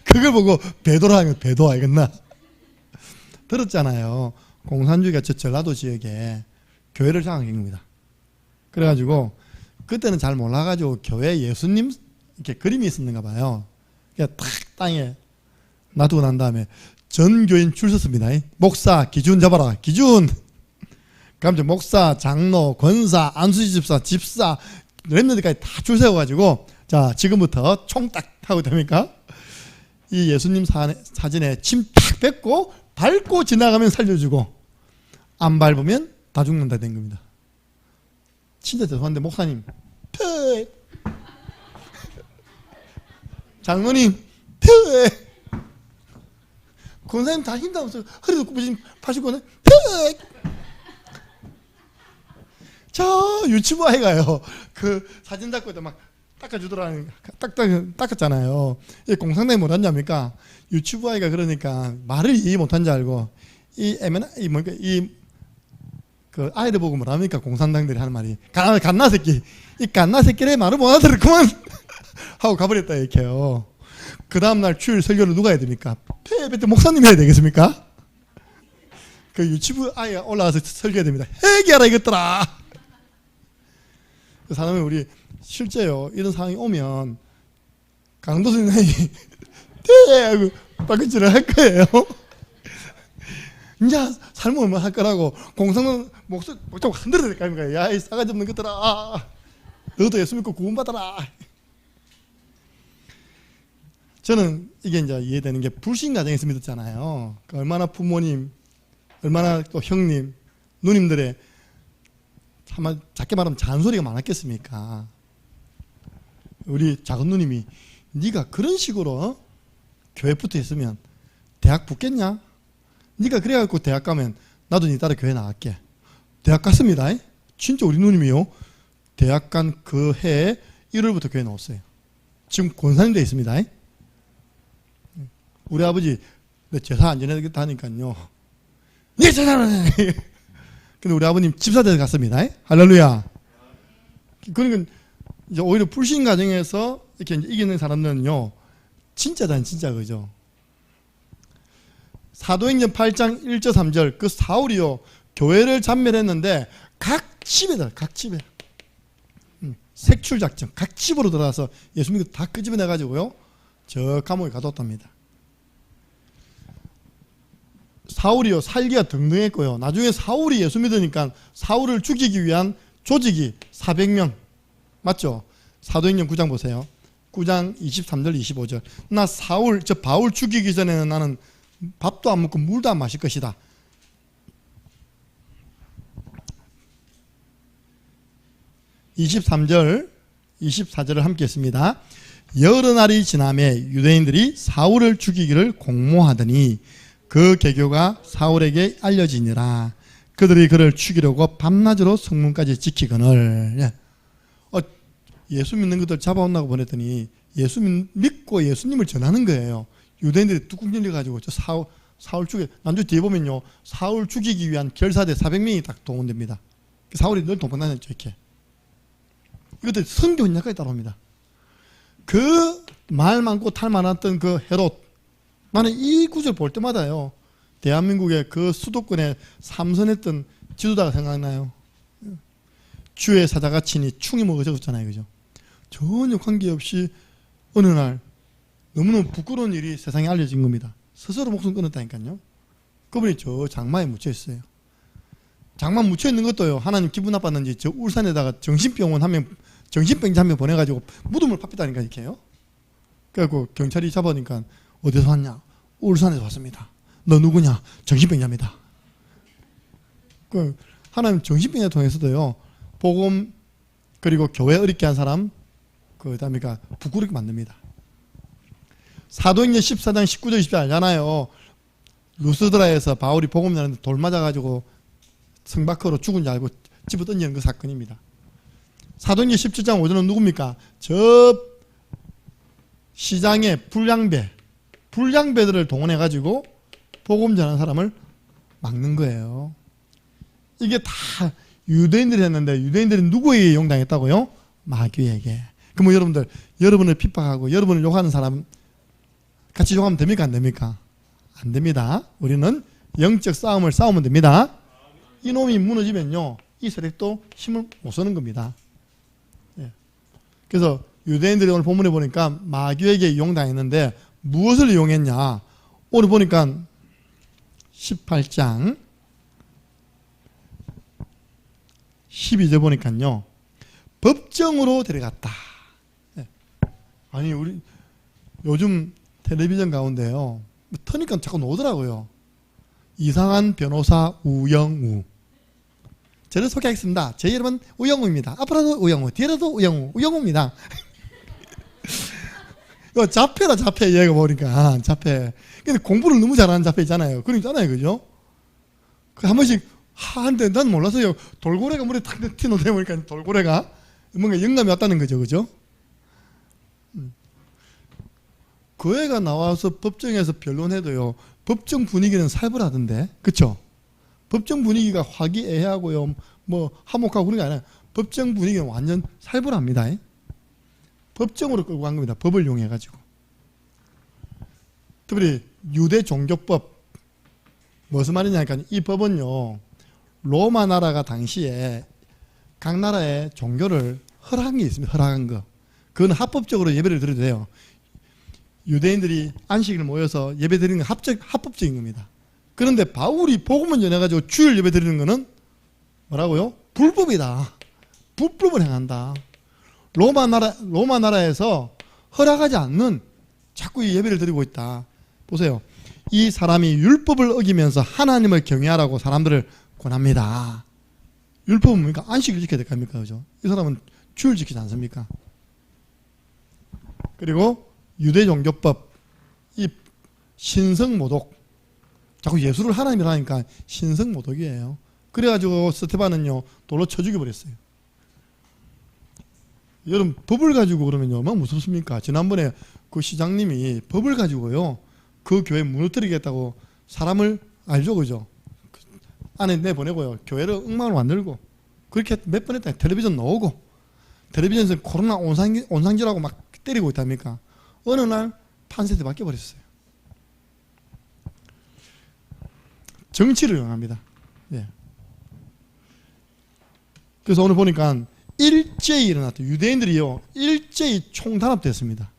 그걸 보고 배도라 하는 거, 배도 알겠나? 들었잖아요. 공산주의가 저 전라도 지역에 교회를 장악한 겁니다. 그래가지고 그때는 잘 몰라가지고 교회 예수님 이렇게 그림이 있었는가 봐요. 그냥 탁 땅에 놔두고 난 다음에 전 교인 줄 섰습니다. 목사 기준 잡아라. 기준. 그럼 목사, 장로, 권사, 안수지 집사, 집사 렘넌트까지 다 줄 세워가지고 자 지금부터 총 딱 하고 됩니까? 이 예수님 사진에 침 탁 뱉고 밟고 지나가면 살려주고 안 밟으면 다 죽는다 된 겁니다. 진짜 죄송한데 목사님 퇴 장로님 퇴 권사님 다 힘도 없어요. 허리도 굽어진 89는 퇴 저 유튜브 아이가요 그 사진 잡고 있다 막 닦아주더라는 닦았잖아요. 이 공산당이 뭐랬냐니까 유튜브 아이가 그러니까 말을 이해 못한 줄 알고 그 아이를 보고 뭐랍니까? 공산당들이 하는 말이 갓나 새끼 이 갓나 새끼래 말을 못 알아들었구만 하고 가버렸다 이렇게요. 그 다음날 주일 설교를 누가 해야 됩니까? 폐배때 목사님이 해야 되겠습니까? 그 유튜브 아이가 올라와서 설교해야 됩니다. 회개하라 이것들아. 그 사람이 우리 실제요 이런 상황이 오면 강도 선생님이 대 하고 빠끗질을 할 거예요. 이제 삶을 뭐 할 거라고 공산당 목소리 자꾸 흔들어야 될 거 아닙니까? 야, 이 싸가지 없는 것들아. 너도 예수 믿고 구원받아라. 저는 이게 이제 이해되는 게 불신 가정에서 믿었잖아요. 그러니까 얼마나 부모님, 얼마나 또 형님, 누님들의 참 작게 말하면 잔소리가 많았겠습니까? 우리 작은 누님이 네가 그런 식으로 교회 붙어 있으면 대학 붙겠냐? 네가 그래갖고 대학 가면 나도 니 따라 교회 나갈게. 대학 갔습니다. 진짜 우리 누님이요. 대학 간 그 해에 1월부터 교회 나왔어요. 지금 권사님 되어 있습니다. 우리 아버지 제사 안 지내겠다 하니까요. 네 제사는 근데 우리 아버님 집사대에 갔습니다. 할렐루야. 그러니까 이제 오히려 불신 가정에서 이렇게 이제 이기는 사람들은요, 진짜다, 진짜, 그죠? 사도행전 8장 1절 3절, 그 사울이요, 교회를 잔멸했는데, 각 집에다, 각 집에. 색출작전, 각 집으로 들어가서 예수 믿고 다 끄집어내가지고요, 저 감옥에 가뒀답니다. 사울이요, 살기가 등등했고요. 나중에 사울이 예수 믿으니까 사울을 죽이기 위한 조직이 400명. 맞죠? 사도행전 9장 보세요. 9장 23절 25절. 나 사울, 저 바울 죽이기 전에는 나는 밥도 안 먹고 물도 안 마실 것이다. 23절 24절을 함께 했습니다. 여러 날이 지나매 유대인들이 사울을 죽이기를 공모하더니 그 계교가 사울에게 알려지니라. 그들이 그를 죽이려고 밤낮으로 성문까지 지키거늘. 예수 믿는 것들 잡아온다고 보냈더니 예수 믿고 예수님을 전하는 거예요. 유대인들이 뚝뚝 열려가지고 저 사울 죽여. 난주 뒤에 보면요, 사울 죽이기 위한 결사대 400명이 딱 동원됩니다. 사울이 늘 동반다녔죠, 이렇게. 이것들 성교 언약까지 따라옵니다. 그 말 많고 탈 많았던 그 헤롯, 나는 이 구절 볼 때마다요, 대한민국의 그 수도권에 삼선했던 지도자가 생각나요. 주의 사자가 치니 충이 먹어졌잖아요, 그죠? 전혀 관계없이 어느 날 너무너무 부끄러운 일이 세상에 알려진 겁니다. 스스로 목숨 끊었다니까요. 그분이 저 장마에 묻혀 있어요. 장마 묻혀 있는 것도요, 하나님 기분 나빴는지 저 울산에다가 정신병원 한 명, 정신병자 한 명 보내가지고 무덤을 팝했다니까, 이렇게요. 그래갖고 경찰이 잡아니까 어디서 왔냐? 울산에서 왔습니다. 너 누구냐? 정신병자입니다. 그 하나님 정신병자 통해서도요, 복음 그리고 교회 어렵게 한 사람, 그 다음에 부끄럽게 만듭니다. 사도행전 14장 19절 20절 알잖아요. 루스드라에서 바울이 복음 전하는데 돌 맞아가지고 성박허로 죽은 줄 알고 집어 던지는 그 사건입니다. 사도행전 17장 5절은 누굽니까? 저 시장에 불량배들을 동원해가지고 복음 전하는 사람을 막는 거예요. 이게 다 유대인들이 했는데, 유대인들이 누구에게 용당했다고요? 마귀에게. 그럼 여러분들, 여러분을 핍박하고 여러분을 욕하는 사람 같이 욕하면 됩니까? 안 됩니까? 안 됩니다. 우리는 영적 싸움을 싸우면 됩니다. 이놈이 무너지면요, 이 세력도 힘을 못 쓰는 겁니다. 예. 그래서 유대인들이 오늘 본문에 보니까 마귀에게 이용당했는데 무엇을 이용했냐? 오늘 보니까 18장 12절 보니까요, 법정으로 데려갔다. 예. 아니, 우리 요즘 텔레비전 가운데요, 터니까 자꾸 나오더라고요. 이상한 변호사 우영우. 저를 소개하겠습니다. 제 이름은 우영우입니다. 앞으로도 우영우, 뒤로도 우영우, 우영우입니다. 이거 자폐라, 자폐. 얘가 보니까 자폐. 근데 공부를 너무 잘하는 자폐 있잖아요. 그런 거 있잖아요, 그죠? 한 번씩 한데 난 몰랐어요. 돌고래가 물에 탁 튀어나오다 보니까 돌고래가 뭔가 영감이 왔다는 거죠, 그죠? 그 애가 나와서 법정에서 변론해도요, 법정 분위기는 살벌하던데, 그쵸? 법정 분위기가 화기애애하고요, 뭐 화목하고 그런 게 아니라 법정 분위기는 완전 살벌합니다. 법정으로 끌고 간 겁니다. 법을 이용해가지고. 특별히 유대 종교법, 무슨 말이냐니까, 이 법은요, 로마 나라가 당시에 각 나라의 종교를 허락한 게 있습니다. 허락한 거. 그건 합법적으로 예배를 드려도 돼요. 유대인들이 안식일 모여서 예배 드리는 건 합법적인 겁니다. 그런데 바울이 복음을 전해가지고 주일 예배 드리는 거는 뭐라고요? 불법이다. 불법을 행한다. 로마 나라에서 허락하지 않는 자꾸 이 예배를 드리고 있다. 보세요. 이 사람이 율법을 어기면서 하나님을 경외하라고 사람들을 권합니다. 율법은 뭡니까? 안식일 지켜야 될 겁니까? 그죠? 이 사람은 주일 지키지 않습니까? 그리고 유대 종교법, 이 신성모독, 자꾸 예수를 하나님이라 하니까 신성모독이에요. 그래가지고 스테반은요 돌로 쳐 죽여버렸어요. 여러분 법을 가지고 그러면요 얼마나 무섭습니까? 지난번에 그 시장님이 법을 가지고요 그 교회 무너뜨리겠다고 사람을 알죠, 그죠? 안에 내보내고요 교회를 엉망으로 만들고 그렇게 몇 번 했다. 텔레비전 나오고 텔레비전에서 코로나 온상지라고 막 때리고 있답니까? 어느 날 판세대 바뀌어버렸어요. 정치를 응합니다. 예. 그래서 오늘 보니까 일제히 일어났대요. 유대인들이요 일제히 총단합됐습니다.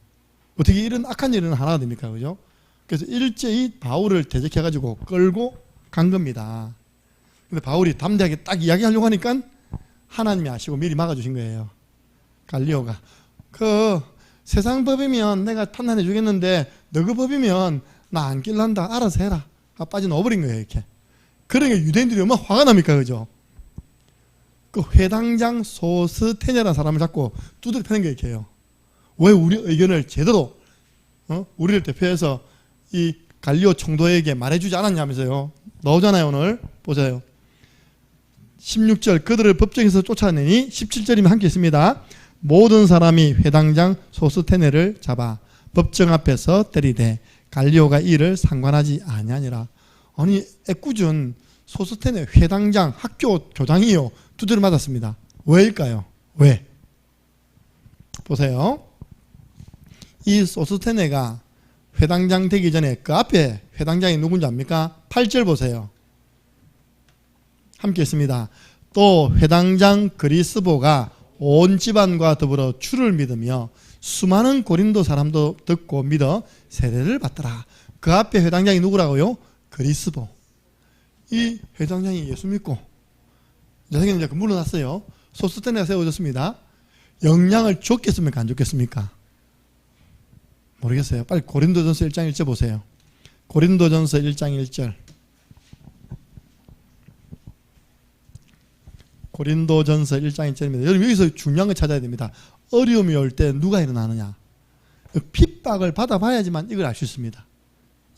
어떻게 이런 악한 일은 하나가 됩니까? 그죠? 그래서 일제히 바울을 대적해가지고 끌고 간 겁니다. 근데 바울이 담대하게 딱 이야기하려고 하니까 하나님이 아시고 미리 막아주신 거예요. 갈리오가 그 세상 법이면 내가 판단해 주겠는데 너 그 법이면 나 안 낄란다. 알아서 해라. 빠져넣어버린 거예요. 이렇게. 그러니까 유대인들이 얼마나 화가 납니까? 그죠? 그 회당장 소스테네라는 사람을 잡고 두드려 패는 게 이렇게요. 왜 우리 의견을 제대로 우리를 대표해서 이 갈리오 총독에게 말해주지 않았냐면서요. 나오잖아요. 오늘 보세요. 16절 그들을 법정에서 쫓아내니 17절이면 함께 있습니다. 모든 사람이 회당장 소스테네를 잡아 법정 앞에서 때리되 갈리오가 이를 상관하지 아니하니라. 아니 애꿎은 소스테네 회당장 학교 교장이요 두드려 맞았습니다. 왜일까요? 왜? 보세요. 이 소스테네가 회당장 되기 전에 그 앞에 회당장이 누군지 압니까? 8절 보세요. 함께 있습니다. 또 회당장 그리스보가 온 집안과 더불어 주를 믿으며 수많은 고린도 사람도 듣고 믿어 세례를 받더라. 그 앞에 회당장이 누구라고요? 그리스보. 이 회당장이 예수 믿고 자기는 이제 물러났어요. 소스테네가 세워졌습니다. 영향을 줬겠습니까? 안 줬겠습니까? 모르겠어요. 빨리 고린도전서 1장 1절 보세요. 고린도전서 1장 1절. 고린도전서 1장 1절입니다. 여러분 여기서 중요한 걸 찾아야 됩니다. 어려움이 올 때 누가 일어나느냐. 핍박을 받아봐야지만 이걸 알 수 있습니다.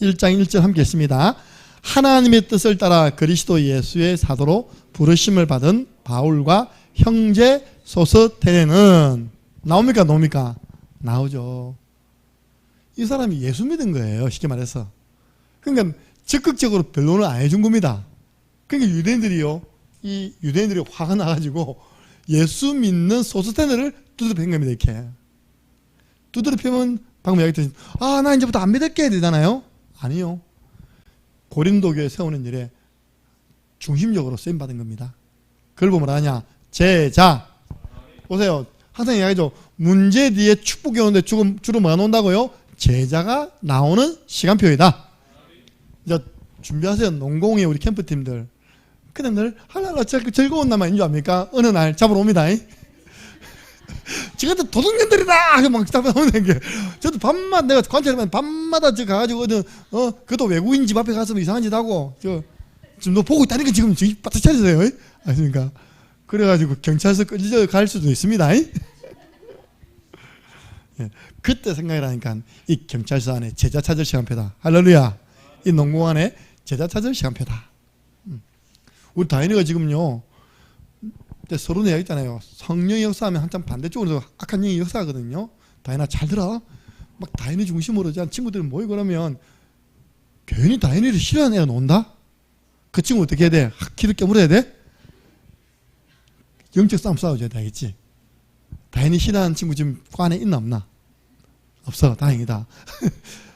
1장 1절 함께 했습니다. 하나님의 뜻을 따라 그리스도 예수의 사도로 부르심을 받은 바울과 형제 소스테네는 나옵니까? 나옵니까? 나오죠. 이 사람이 예수 믿은 거예요. 쉽게 말해서. 그러니까 적극적으로 변론을 안 해준 겁니다. 그러니까 이 유대인들이 화가 나가지고 예수 믿는 소스테네를 두드려 팬 겁니다. 이렇게. 두드려 패면 방금 이야기했듯이 나 이제부터 안 믿을게 되잖아요. 아니요. 고린도 교회 세우는 일에 중심적으로 쓰임받은 겁니다. 그걸 보면 하냐? 제자. 보세요. 항상 이야기하죠. 문제 뒤에 축복이 오는데 주로 뭐가 나온다고요? 제자가 나오는 시간표이다. 이제 준비하세요. 농공의 우리 캠프팀들. 그냥 늘 하나하나 즐거운 날만 있는 줄 압니까? 어느 날 잡으러 옵니다. 지금도 도둑년들이다! 막 잡아오는 게. 저도 밤마다 내가 관찰하면 밤마다 저 가가지고 그것도 외국인 집 앞에 가서 이상한 짓 하고 지금 너 보고 있다니까 지금 바짝 차리세요. 아십니까? 그래가지고 경찰서 끌려갈 수도 있습니다. 예, 그때 생각을 하니까 이 경찰서 안에 제자 찾을 시간표다. 할렐루야. 이 농공 안에 제자 찾을 시간표다. 우리 다인이가 지금요 서로 이야기했잖아요. 성령이 역사하면 한참 반대쪽으로 악한 영이 역사하거든요. 다인아 잘 들어. 막 다인이 중심으로 친구들이 모이고 그러면 괜히 다인이를 싫어하는 애가 나온다. 그 친구 어떻게 해야 돼? 키를 깨물어야 돼? 영적 싸움 싸워줘야 돼. 알겠지? 다인이 싫어하는 친구 지금 그 안에 있나 없나? 없어. 다행이다.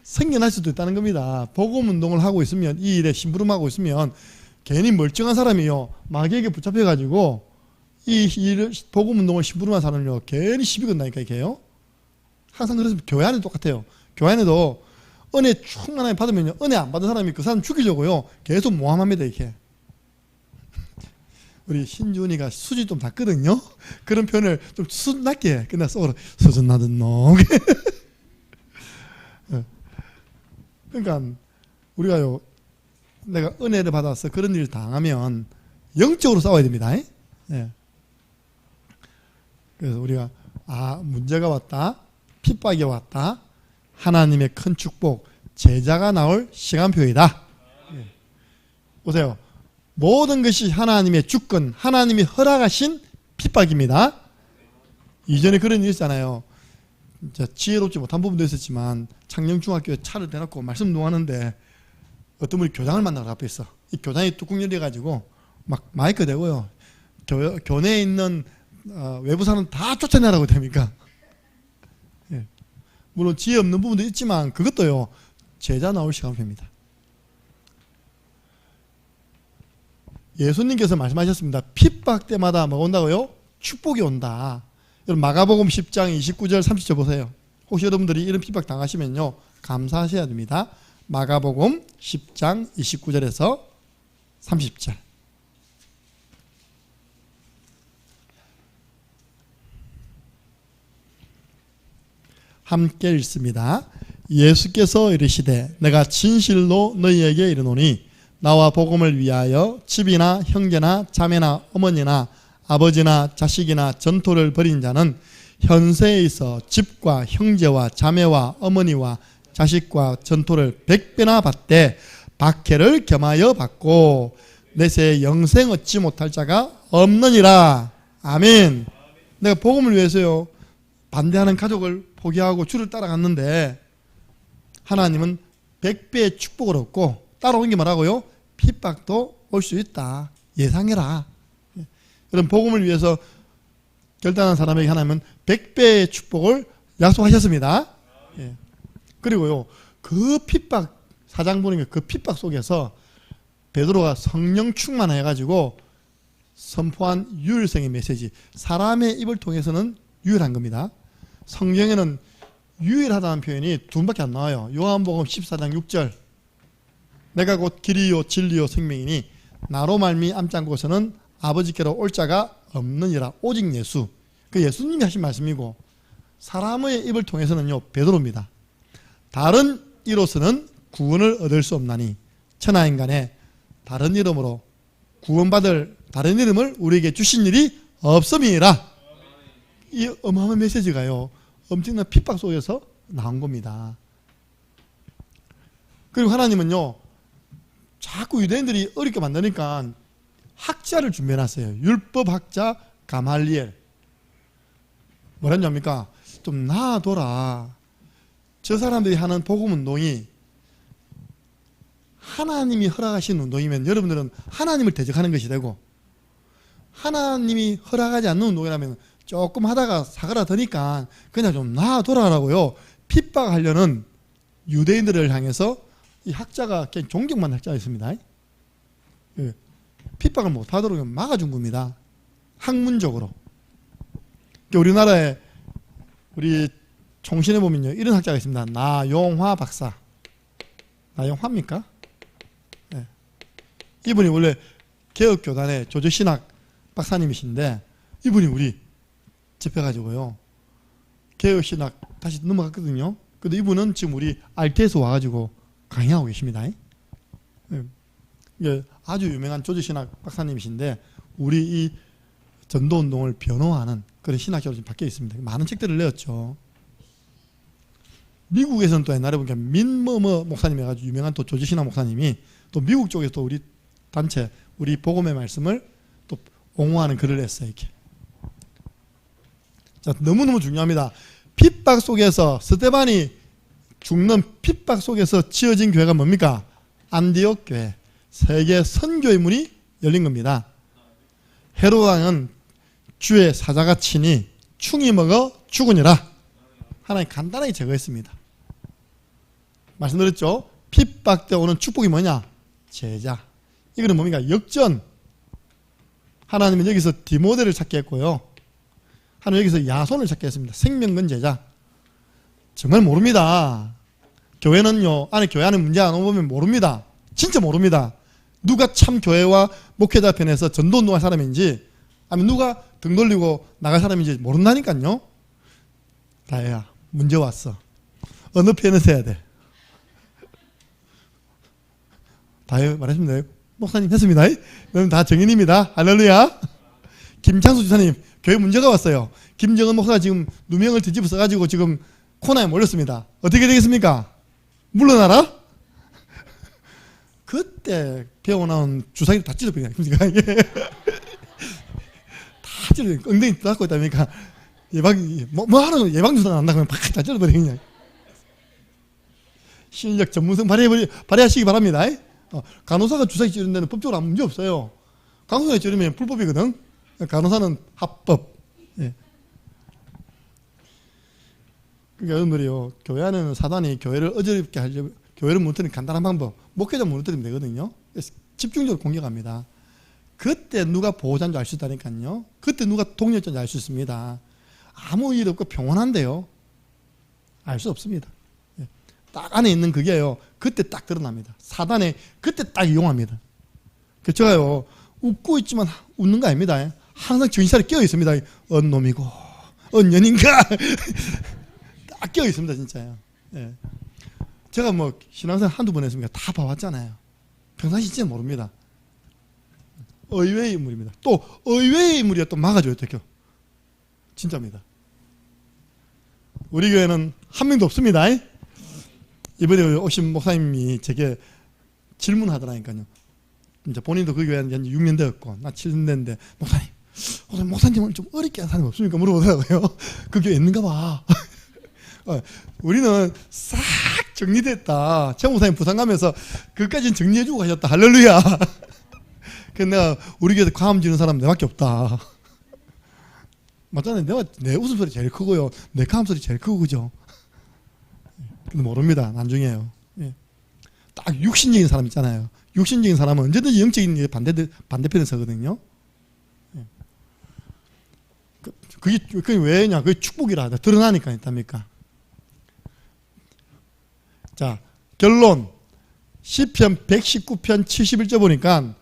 생겨날 수도 있다는 겁니다. 복음운동을 하고 있으면 이 일에 심부름하고 있으면 괜히 멀쩡한 사람이요 마귀에게 붙잡혀가지고 이 복음운동을 심부름한 사람은요 괜히 시비 건다니까 이게요. 항상 그래서 교회 안에 똑같아요. 교회 안에도 은혜 충만하게 받으면요 은혜 안 받은 사람이 그 사람 죽이려고요 계속 모함합니다. 이렇게 우리 신준이가 수준 좀 낮거든요. 그런 표현을 좀 수준 낮게 그냥 써. 수준 낮은 놈. 그러니까 우리가요 내가 은혜를 받아서 그런 일을 당하면 영적으로 싸워야 됩니다. 예. 그래서 우리가 문제가 왔다, 핍박이 왔다, 하나님의 큰 축복, 제자가 나올 시간표이다. 보세요. 모든 것이 하나님의 주권, 하나님이 허락하신 핍박입니다. 이전에 그런 일 있잖아요. 지혜롭지 못한 부분도 있었지만 창녕중학교에 차를 대놓고 말씀 놓았는데 어떤 분이 교장을 만나러 앞에 있어. 이 교장이 뚜껑 열려가지고 막 마이크 대고요. 교내에 있는 외부 사람 다 쫓아내라고 됩니까? 예. 물론 지혜 없는 부분도 있지만 그것도요. 제자 나올 시간표입니다. 예수님께서 말씀하셨습니다. 핍박 때마다 뭐가 온다고요? 축복이 온다. 여러분 마가복음 10장 29절 30절 보세요. 혹시 여러분들이 이런 핍박 당하시면요. 감사하셔야 됩니다. 마가복음 10장 29절에서 30절. 함께 읽습니다. 예수께서 이르시되 내가 진실로 너희에게 이르노니 나와 복음을 위하여 집이나 형제나 자매나 어머니나 아버지나 자식이나 전토를 벌인 자는 현세에 있어 집과 형제와 자매와 어머니와 자식과 전토를 100배나 받되 박해를 겸하여 받고 내세 영생 얻지 못할 자가 없느니라. 아멘. 내가 복음을 위해서요 반대하는 가족을 포기하고 주를 따라갔는데 하나님은 100배의 축복을 얻고 따라온 게 뭐라고요? 핍박도 올 수 있다. 예상해라. 그럼 복음을 위해서 결단한 사람에게 하나님은 100배의 축복을 약속하셨습니다. 예. 그리고요 그 핍박, 사장 보니까 그 핍박 속에서 베드로가 성령 충만해가지고 선포한 유일성의 메시지, 사람의 입을 통해서는 유일한 겁니다. 성경에는 유일하다는 표현이 두 번밖에 안 나와요. 요한복음 14장 6절 내가 곧 길이요 진리요 생명이니 나로 말미암지 않고서는 아버지께로 올 자가 없느니라. 오직 예수. 그 예수님이 하신 말씀이고 사람의 입을 통해서는요 베드로입니다. 다른 이로서는 구원을 얻을 수 없나니 천하인간에 다른 이름으로 구원받을 다른 이름을 우리에게 주신 일이 없음이라. 이 어마어마한 메시지가요 엄청난 핍박 속에서 나온 겁니다. 그리고 하나님은요 자꾸 유대인들이 어렵게 만드니까 학자를 준비해놨어요. 율법학자 가말리엘. 뭐랬냐니까 좀 놔둬라. 저 사람들이 하는 복음 운동이 하나님이 허락하신 운동이면 여러분들은 하나님을 대적하는 것이 되고, 하나님이 허락하지 않는 운동이라면 조금 하다가 사그라드니까 그냥 좀 놔둬라라고요 핍박하려는 유대인들을 향해서 이 학자가 그냥 존경만 학자가 있습니다. 핍박을 못하도록 막아준 겁니다. 학문적으로. 우리나라에 우리 총신에 보면요 이런 학자가 있습니다. 나용화 박사. 나용화입니까? 네. 이분이 원래 개혁교단의 조조신학 박사님이신데 이분이 우리 접해가지고요 개혁신학 다시 넘어갔거든요. 근데 이분은 지금 우리 RT에서 와가지고 강의하고 계십니다. 네. 아주 유명한 조조신학 박사님이신데 우리 이 전도운동을 변호하는 그런 신학자로 지금 밖에 있습니다. 많은 책들을 내었죠. 미국에서는 또 옛날에 보니까 민머머 목사님 해가지고 유명한 또 조지신학 목사님이 또 미국 쪽에서 또 우리 단체 우리 복음의 말씀을 또 옹호하는 글을 냈어요. 이렇게. 자, 너무너무 중요합니다. 핍박 속에서 스데반이 죽는 핍박 속에서 지어진 교회가 뭡니까? 안디옥 교회. 세계 선교의 문이 열린 겁니다. 헤롯 왕은 주의 사자가 치니 충이 먹어 죽으니라. 하나님 간단하게 제거했습니다. 말씀드렸죠? 핍박 때 오는 축복이 뭐냐? 제자. 이거는 뭡니까? 역전. 하나님은 여기서 디모데를 찾게 했고요. 하나님 여기서 야손을 찾게 했습니다. 생명건 제자. 정말 모릅니다. 교회는요, 교회 안에 문제 안 오면 모릅니다. 진짜 모릅니다. 누가 참 교회와 목회자 편에서 전도운동할 사람인지, 아니면 누가 등 돌리고 나갈 사람인지 모른다니까요. 다혜야, 문제 왔어. 어느 편에 서야 돼? 다혜 말하시면 돼요. 목사님 했습니다. 여러분 다 정인입니다. 할렐루야. 김창수 지사님, 교회 문제가 왔어요. 김정은 목사가 지금 누명을 뒤집어 써가지고 지금 코너에 몰렸습니다. 어떻게 되겠습니까? 물러나라? 그때 배워나온 주사기를 다 찔러버리냐. 다 찔러, 엉덩이 닫고 있다니까. 뭐 하는 예방주사 난다 그러면 팍 다 찔러버리냐. 실력 전문성 발휘하시기 바랍니다. 간호사가 주사기 찌르는 데는 법적으로 아무 문제 없어요. 간호사가 찌르면 불법이거든. 간호사는 합법. 예. 그러니까 여러분들이요, 교회 안에는 사단이 교회를 어지럽게 하려고, 교회를 무너뜨리는 간단한 방법, 목회자 무너뜨리면 되거든요. 집중적으로 공격합니다. 그때 누가 보호자인 줄 알 수 있다니까요. 그때 누가 동료자인 줄 알 수 있습니다. 아무 일 없고 평온한데요, 알 수 없습니다. 딱 안에 있는 그게요, 그때 딱 드러납니다. 사단에 그때 딱 이용합니다. 제가요, 웃고 있지만 웃는 거 아닙니다. 항상 정신살이 끼어 있습니다. 언놈이고 언년인가 딱 끼어 있습니다, 진짜요. 예. 제가 뭐 신앙생활 한두 번 했으니까 다 봐왔잖아요. 평상시 진짜 모릅니다. 의외의 인물입니다. 또 의외의 인물이 또 막아줘요, 또 진짜입니다. 우리 교회는 한 명도 없습니다. 이번에 오신 목사님이 제게 질문하더라니까요. 이제 본인도 그 교회는 6년 되었고 나 7년 됐는데, 목사님은 좀 어렵게 한 사람이 없습니까? 물어보더라고요. 그 교회 있는가 봐. 우리는 싹 정리됐다. 최 목사님 부산 가면서 그까지는 정리해주고 가셨다. 할렐루야. 그래서 내가 우리 교회에서 과음 지는 사람 내밖에 없다. 맞잖아요. 내 웃음소리 제일 크고요, 내 과음소리 제일 크고, 그죠? 근데 모릅니다. 나중에요. 예. 딱 육신적인 사람 있잖아요. 육신적인 사람은 언제든지 영적인 게 반대편에 서거든요. 예. 그게 왜냐? 그게 축복이라. 드러나니까 있답니까? 자, 결론. 시편 119편 71절 보니까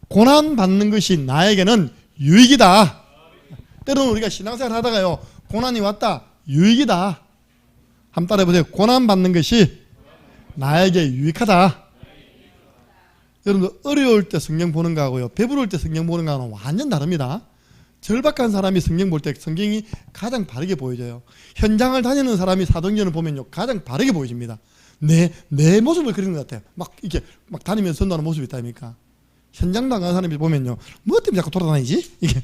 고난받는 것이 나에게는 유익이다. 때로는 우리가 신앙생활 하다가요, 고난이 왔다, 유익이다. 한번 따라해보세요. 고난받는 것이 나에게 유익하다. 여러분들, 어려울 때 성경 보는 거하고요, 배부를 때 성경 보는 거하고는 완전 다릅니다. 절박한 사람이 성경 볼 때 성경이 가장 바르게 보여져요. 현장을 다니는 사람이 사도행전을 보면요, 가장 바르게 보여집니다. 내 모습을 그리는 것 같아요. 이렇게 다니면서 선도하는 모습이 있다니까. 현장 나가는 사람이 보면요, 뭐 때문에 자꾸 돌아다니지? 이게.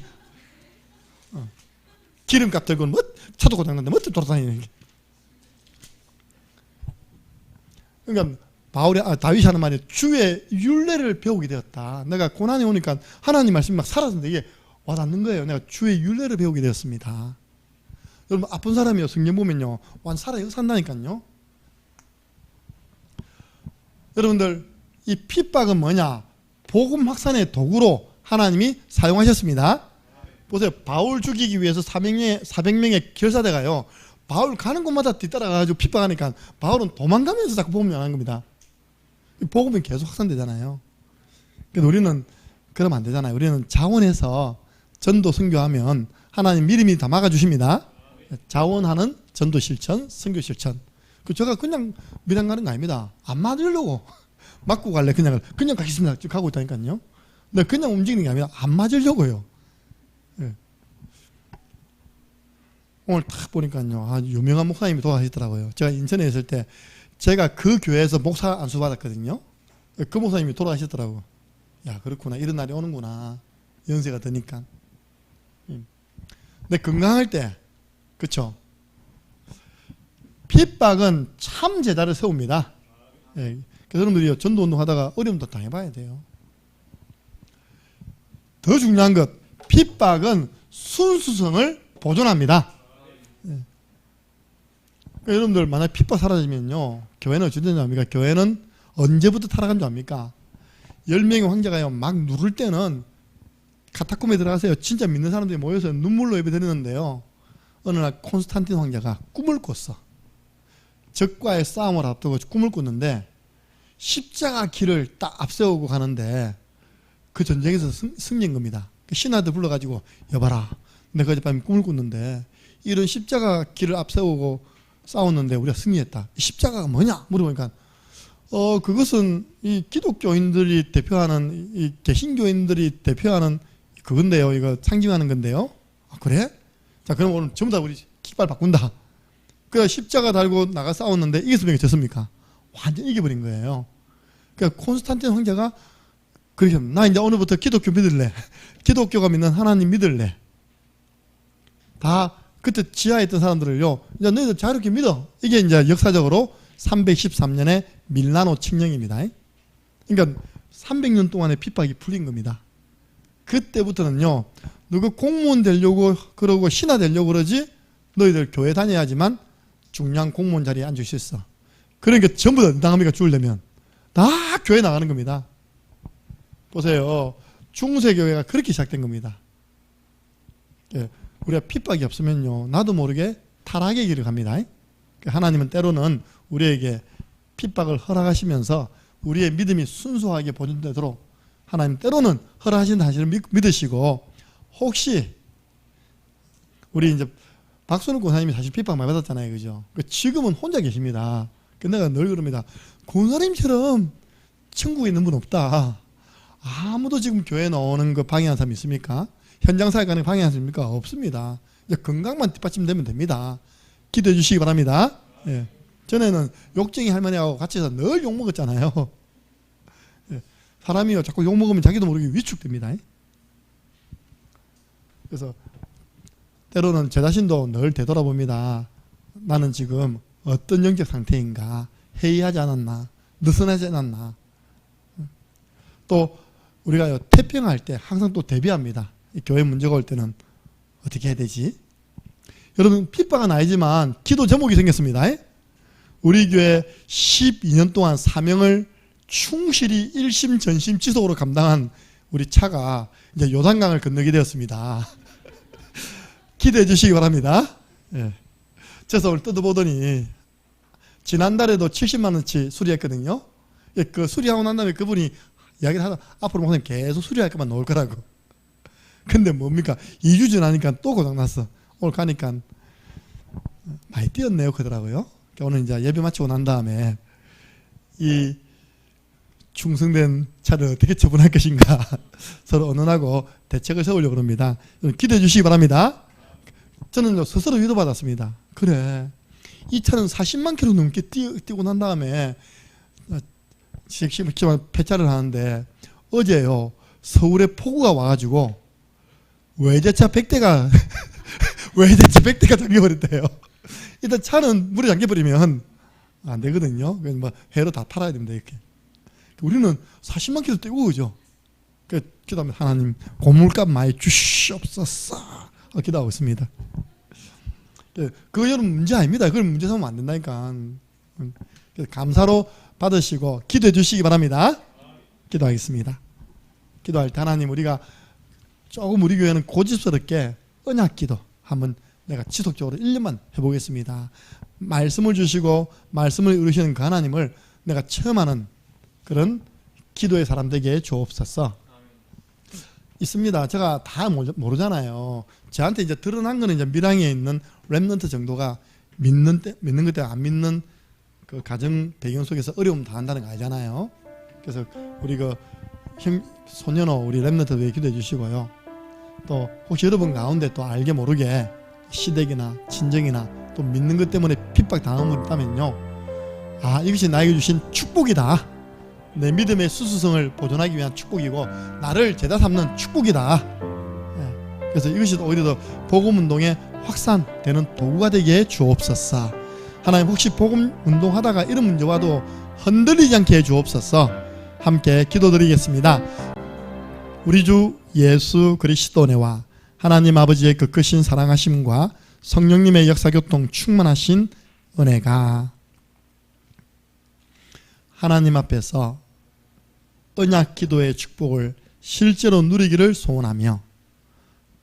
기름값 들고 차도 고장났는데 뭐 때문에 돌아다니는 게. 그러니까 다윗이 하는 말이 주의 율례를 배우게 되었다. 내가 고난이 오니까 하나님 말씀이 막 살았는데 이게 와닿는 거예요. 내가 주의 율례를 배우게 되었습니다. 여러분, 아픈 사람이요, 성경 보면요, 살아요, 산다니까요. 여러분들, 이 핍박은 뭐냐? 복음 확산의 도구로 하나님이 사용하셨습니다. 보세요. 바울 죽이기 위해서 400명의 결사대가요, 바울 가는 곳마다 뒤따라가지고 핍박하니까 바울은 도망가면서 자꾸 복음을 전하는 겁니다. 복음이 계속 확산되잖아요. 그래서 우리는 그러면 안 되잖아요. 우리는 자원해서 전도 선교하면 하나님 미리미리 다 막아주십니다. 자원하는 전도 실천, 선교 실천. 제가 그냥 미장 가는 거 아닙니다. 안 맞으려고 맞고 갈래. 그냥 가겠습니다. 지금 가고 있다니까요. 근데 그냥 움직이는 게 아니라 안 맞으려고요. 네. 오늘 딱 보니까요, 아주 유명한 목사님이 돌아가셨더라고요. 제가 인천에 있을 때 제가 그 교회에서 목사 안수 받았거든요. 그 목사님이 돌아가셨더라고요. 야, 그렇구나. 이런 날이 오는구나. 연세가 드니까. 근데 건강할 때, 그쵸? 핍박은 참 제자를 세웁니다. 예. 그래서 여러분들이 전도 운동 하다가 어려움도 당해봐야 돼요. 더 중요한 것, 핍박은 순수성을 보존합니다. 예. 그러니까 여러분들, 만약 핍박 사라지면요, 교회는 어찌 되냐 합니까? 교회는 언제부터 타락한 줄 압니까? 10명의 황제가요, 막 누를 때는 카타콤에 들어가세요. 진짜 믿는 사람들이 모여서 눈물로 예배드리는데요, 어느 날 콘스탄틴 황제가 꿈을 꿨어. 적과의 싸움을 앞두고 꿈을 꿨는데 십자가 길을 딱 앞세우고 가는데 그 전쟁에서 승리한 겁니다. 신하들 불러가지고, 여봐라, 내가 어젯밤에 꿈을 꿨는데 이런 십자가 길을 앞세우고 싸웠는데 우리가 승리했다. 이 십자가가 뭐냐? 물어보니까 그것은 이 기독교인들이 대표하는, 이 개신교인들이 대표하는 그건데요, 이거 상징하는 건데요. 아, 그래? 자, 그럼 오늘 전부 다 우리 깃발 바꾼다. 그래서 십자가 달고 나가 싸웠는데 이겼습니까? 졌습니까? 완전 이겨버린 거예요. 그러니까 콘스탄틴 황제가 그러죠. 나 이제 오늘부터 기독교 믿을래. 기독교가 믿는 하나님 믿을래. 다 그때 지하에 있던 사람들을요, 이제 너희들 자유롭게 믿어. 이게 이제 역사적으로 313년에 밀라노 칙령입니다. 그러니까 300년 동안의 핍박이 풀린 겁니다. 그때부터는요, 누구 공무원 되려고 그러고 신하 되려고 그러지, 너희들 교회 다녀야지만 중요한 공무원 자리에 앉을 수 있어. 그러니까 전부 다 나가미가 죽으려면 다 교회 나가는 겁니다. 보세요. 중세교회가 그렇게 시작된 겁니다. 예, 우리가 핍박이 없으면요, 나도 모르게 타락의 길을 갑니다. 하나님은 때로는 우리에게 핍박을 허락하시면서 우리의 믿음이 순수하게 보존되도록 하나님 때로는 허락하신다 사실을 믿으시고, 혹시 우리 이제 박순욱 권사님이 사실 핍박 많이 받았잖아요, 그죠? 지금은 혼자 계십니다. 내가 늘 그럽니다. 권사님처럼 천국에 있는 분 없다. 아무도 지금 교회 나오는 거 방해하는 사람 있습니까? 현장 사회 가는 거 방해하는 사람 있습니까? 없습니다. 이제 건강만 뒷받침되면 됩니다. 기도해 주시기 바랍니다. 예. 전에는 욕쟁이 할머니하고 같이 해서 늘 욕 먹었잖아요. 예. 사람이요, 자꾸 욕 먹으면 자기도 모르게 위축됩니다. 그래서 때로는 제 자신도 늘 되돌아봅니다. 나는 지금 어떤 영적 상태인가? 해이하지 않았나? 느슨하지 않았나? 또 우리가 태평할 때 항상 또 대비합니다. 교회 문제가 올 때는 어떻게 해야 되지? 여러분, 핍박은 아니지만 기도 제목이 생겼습니다. 우리 교회 12년 동안 사명을 충실히 일심전심 지속으로 감당한 우리 차가 이제 요단강을 건너게 되었습니다. 기대해 주시기 바랍니다. 예. 그래서 오늘 뜯어보더니 지난달에도 70만 원치 수리했거든요. 예, 그 수리하고 난 다음에 그분이 이야기를 하다 앞으로 목사님 계속 수리할 것만 나올 거라고. 근데 뭡니까? 2주 지나니까 또 고장났어. 오늘 가니까 많이 뛰었네요 그러더라고요. 오늘 이제 예배 마치고 난 다음에 이 충성된 차를 어떻게 처분할 것인가 서로 의논하고 대책을 세우려고 합니다. 기대해 주시기 바랍니다. 저는 스스로 위로받았습니다. 그래, 이 차는 40만 킬로 넘게 뛰고 난 다음에 폐차를 하는데, 어제요 서울에 폭우가 와가지고 외제차 100대가 외제차 100대가 잠겨버렸대요. 일단 차는 물에 잠겨버리면 안 되거든요. 뭐 회로 다 팔아야 됩니다. 이렇게. 우리는 40만 킬로 뛰고 그죠. 기도하면 하나님 고물값 많이 주시옵소서 기도하고 있습니다. 그거 여러분 문제 아닙니다. 그걸 문제 삼으면 안 된다니까. 감사로 받으시고 기도해 주시기 바랍니다. 기도하겠습니다. 기도할 때 하나님, 우리가 조금 우리 교회는 고집스럽게 언약 기도 한번 내가 지속적으로 1년만 해보겠습니다. 말씀을 주시고 말씀을 이루시는 그 하나님을 내가 체험하는 그런 기도의 사람 되게 주옵소서. 있습니다. 제가 다 모르잖아요. 저한테 이제 드러난 거는 이제 밀양에 있는 렘넌트 정도가 믿는 것 때문에 안 믿는 그 가정 배경 속에서 어려움 당한다는 거 알잖아요. 그래서 우리 그 소년호 우리 렘넌트들에게 기도해 주시고요. 또 혹시 여러분 가운데 또 알게 모르게 시댁이나 친정이나 또 믿는 것 때문에 핍박 당한 분 있다면요, 아, 이것이 나에게 주신 축복이다. 내 믿음의 수수성을 보존하기 위한 축복이고 나를 제자 삼는 축복이다. 그래서 이것이 오히려 더 복음운동의 확산되는 도구가 되게 주옵소서. 하나님, 혹시 복음운동하다가 이런 문제 와도 흔들리지 않게 해 주옵소서. 함께 기도드리겠습니다. 우리 주 예수 그리스도네와 하나님 아버지의 그 크신 사랑하심과 성령님의 역사교통 충만하신 은혜가 하나님 앞에서 언약 기도의 축복을 실제로 누리기를 소원하며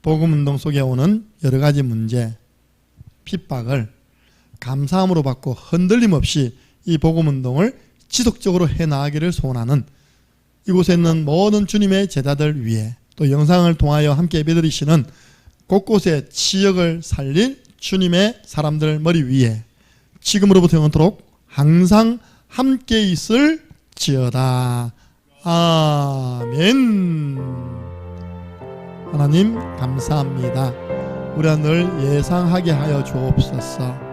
복음운동 속에 오는 여러 가지 문제, 핍박을 감사함으로 받고 흔들림 없이 이 복음운동을 지속적으로 해나가기를 소원하는 이곳에 있는 모든 주님의 제자들 위해, 또 영상을 통하여 함께 예배드리시는 곳곳에 지역을 살릴 주님의 사람들 머리 위에 지금으로부터 영원토록 항상 함께 있을 지어다. 아멘. 하나님 감사합니다. 우리가 늘 예상하게 하여 주옵소서.